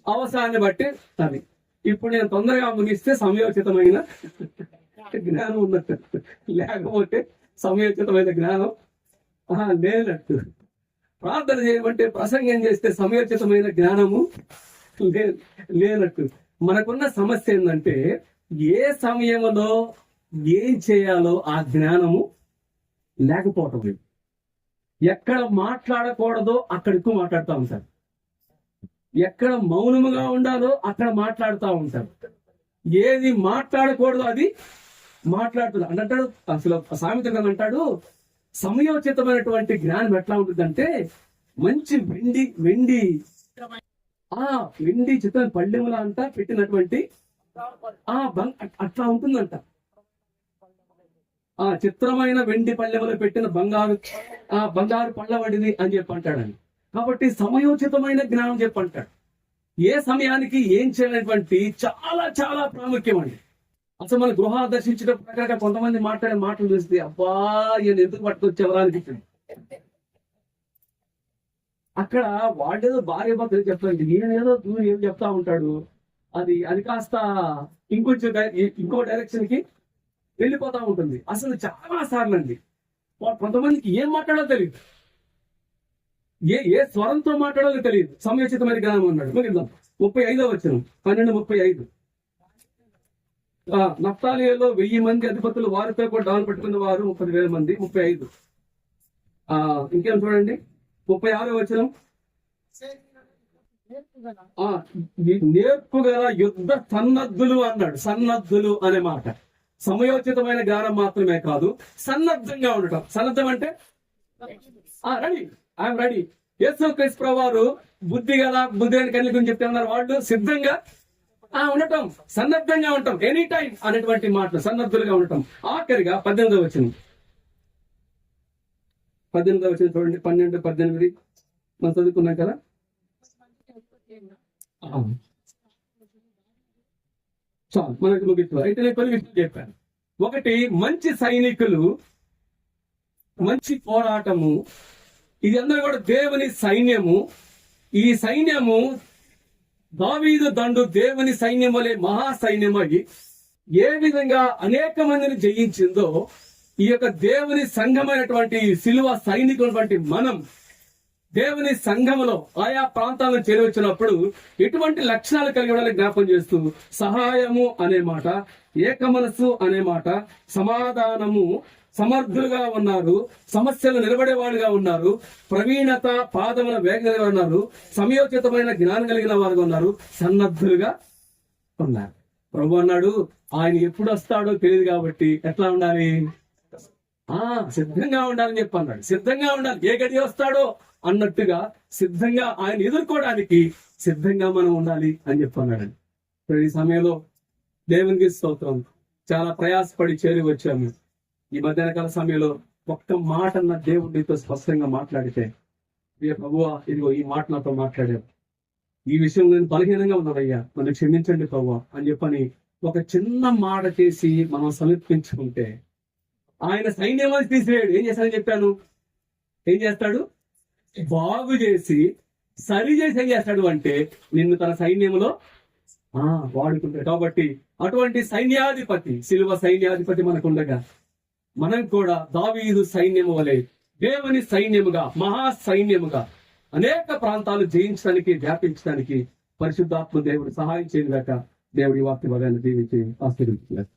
అవసరాన్ని బట్టి అది. ఇప్పుడు నేను తొందరగా ముగిస్తే సమయోచితమైన జ్ఞానం ఉన్నట్టు, లేకపోతే సమయోచితమైన జ్ఞానం లేనట్టు. ప్రార్థన చేయమంటే, ప్రసంగం చేస్తే సమయోచితమైన జ్ఞానము లేనట్టు. మనకున్న సమస్య ఏంటంటే, ఏ సమయంలో ఏం చేయాలో ఆ జ్ఞానము లేకపోవటం. ఎక్కడ మాట్లాడకూడదో అక్కడ ఎక్కువ మాట్లాడుతూ ఉంటారు, ఎక్కడ మౌనముగా ఉండాలో అక్కడ మాట్లాడుతూ ఉంటారు, ఏది మాట్లాడకూడదో అది మాట్లాడుతుంది అంటాడు. అసలు సామెత అంటాడు, సమయోచితమైనటువంటి జ్ఞానం ఎట్లా ఉంటుందంటే, మంచి వెండి చిత్రం పళ్ళెముల అంట పెట్టినటువంటి అట్లా ఉంటుందంట. చిత్రమైన వెండి పళ్ళెములు పెట్టిన బంగారు పళ్ళవడిది అని చెప్పి అంటాడని. కాబట్టి సమయోచితమైన జ్ఞానం చెప్పంటాడు. ఏ సమయానికి ఏం చేయాలనేటువంటి చాలా చాలా ప్రాముఖ్యం అండి. అసలు మన గృహ దర్శించేటప్పుడు కొంతమంది మాట్లాడే మాటలు చూస్తే అబ్బా ఈయన ఎందుకు పట్టుకొచ్చేవరా అనిపిస్తుంది. అక్కడ వాడేదో భార్య భర్తలు చెప్తాడు, ఈయనేదో ఏం చెప్తా ఉంటాడు, అది కాస్త ఇంకో డైరెక్షన్ కి వెళ్ళిపోతా ఉంటుంది. అసలు చాలా సార్లు అండి కొంతమందికి ఏం మాట్లాడాలో తెలియదు, ఏ స్వరంతో మాట్లాడాలో తెలియదు. సమయోచితమైన జ్ఞానం అన్నాడు. 35వ వచనం 12:35. నఫ్తాలీలో 1000 మంది అధిపతులు, వారితో కూడా డాలు పెట్టుకున్న వారు 30,000 మంది. 35. ఇంకేం చూడండి 36వ వచనం. నేర్పుగల యుద్ధ సన్నద్ధులు అన్నాడు. సన్నద్ధులు అనే మాట సమయోచితమైన జ్ఞానం మాత్రమే కాదు, సన్నద్ధంగా ఉండటం. సన్నద్ధం అంటే రెడీ, ఐఎమ్ రెడీ. యేసు క్రీస్తు ప్రభువు వారు బుద్ధి లేని కన్యక గురించి చెప్తే ఉన్నారు, వాళ్ళు సిద్ధంగా ఉండటం, సన్నద్ధంగా ఉండటం, ఎనీ టైం అనేటువంటి మాటలు, సన్నద్ధులుగా ఉండటం. ఆఖరిగా 18వ వచనం చూడండి, 12, 18 మనం చదువుకున్నాం కదా. చాలు, మనకి ముగిస్తూ అయితే నేను కొన్ని విషయాలు చెప్పాను. ఒకటి, మంచి సైనికులు, మంచి పోరాటము, ఇది అందరూ కూడా దేవుని సైన్యము. ఈ సైన్యము దావీదు దండు దేవుని సైన్యం వలె మహా సైన్యమై ఏ విధంగా అనేక మందిని జయించిందో, ఈ యొక్క దేవుని సంఘమైనటువంటి సిలువ సైనికులటువంటి మనం దేవుని సంఘములో ఆయా ప్రాంతాలను చేరవచ్చినప్పుడు ఎటువంటి లక్షణాలు కలిగి ఉండాలని జ్ఞాపం చేస్తూ, సహాయము అనే మాట, ఏక మనస్సు అనే మాట, సమాధానము, సమర్థులుగా ఉన్నారు, సమస్యలు నిలబడేవాడుగా ఉన్నారు, ప్రవీణత, పాదముల వేగంగా ఉన్నారు, సమయోచితమైన జ్ఞానం కలిగిన వారుగా ఉన్నారు, సన్నద్ధులుగా ఉన్నారు. ప్రభు అన్నాడు, ఆయన ఎప్పుడు వస్తాడో తెలియదు కాబట్టి ఎట్లా ఉండాలి? సిద్ధంగా ఉండాలని చెప్పి అన్నాడు. సిద్ధంగా ఉండాలి, ఏ గడి వస్తాడో అన్నట్టుగా సిద్ధంగా ఆయన ఎదుర్కోవడానికి సిద్ధంగా మనం ఉండాలి అని చెప్పి అన్నాడు. ఈ సమయంలో దేవునికి స్తోత్రం, చాలా ప్రయాసపడి చేరి వచ్చాము. ఈ మధ్యాహ్నకాల సమయంలో ఒక్క మాట అన్న దేవుడితో స్పష్టంగా మాట్లాడితే, ప్రభువా ఇదిగో ఈ మాట నాతో మాట్లాడావు, ఈ విషయం నేను బలహీనంగా ఉన్నానయ్యా, నన్ను క్షమించండి ప్రభువా అని చెప్పని ఒక చిన్న మాట చేసి మనం సమర్పించుకుంటే, ఆయన సైన్యమని తీసివేయడు. ఏం చేస్తాడని చెప్పాను? ఏం చేస్తాడు? బాగు చేసి సరి చేసి ఏం చేస్తాడు అంటే నిన్ను తన సైన్యంలో వాడుకుంటాడు. కాబట్టి అటువంటి సైన్యాధిపతి, సిలువ సైన్యాధిపతి మనకు ఉండగా, మనం కూడా దావీదు సైన్యము వలె దేవుని సైన్యముగా, మహా సైన్యముగా అనేక ప్రాంతాలు జయించడానికి, వ్యాపించడానికి పరిశుద్ధాత్మ దేవుడు సహాయం చేయగాక. దేవుడి వాక్య భాగాన్ని దీవించి ఆశీర్వదించారు.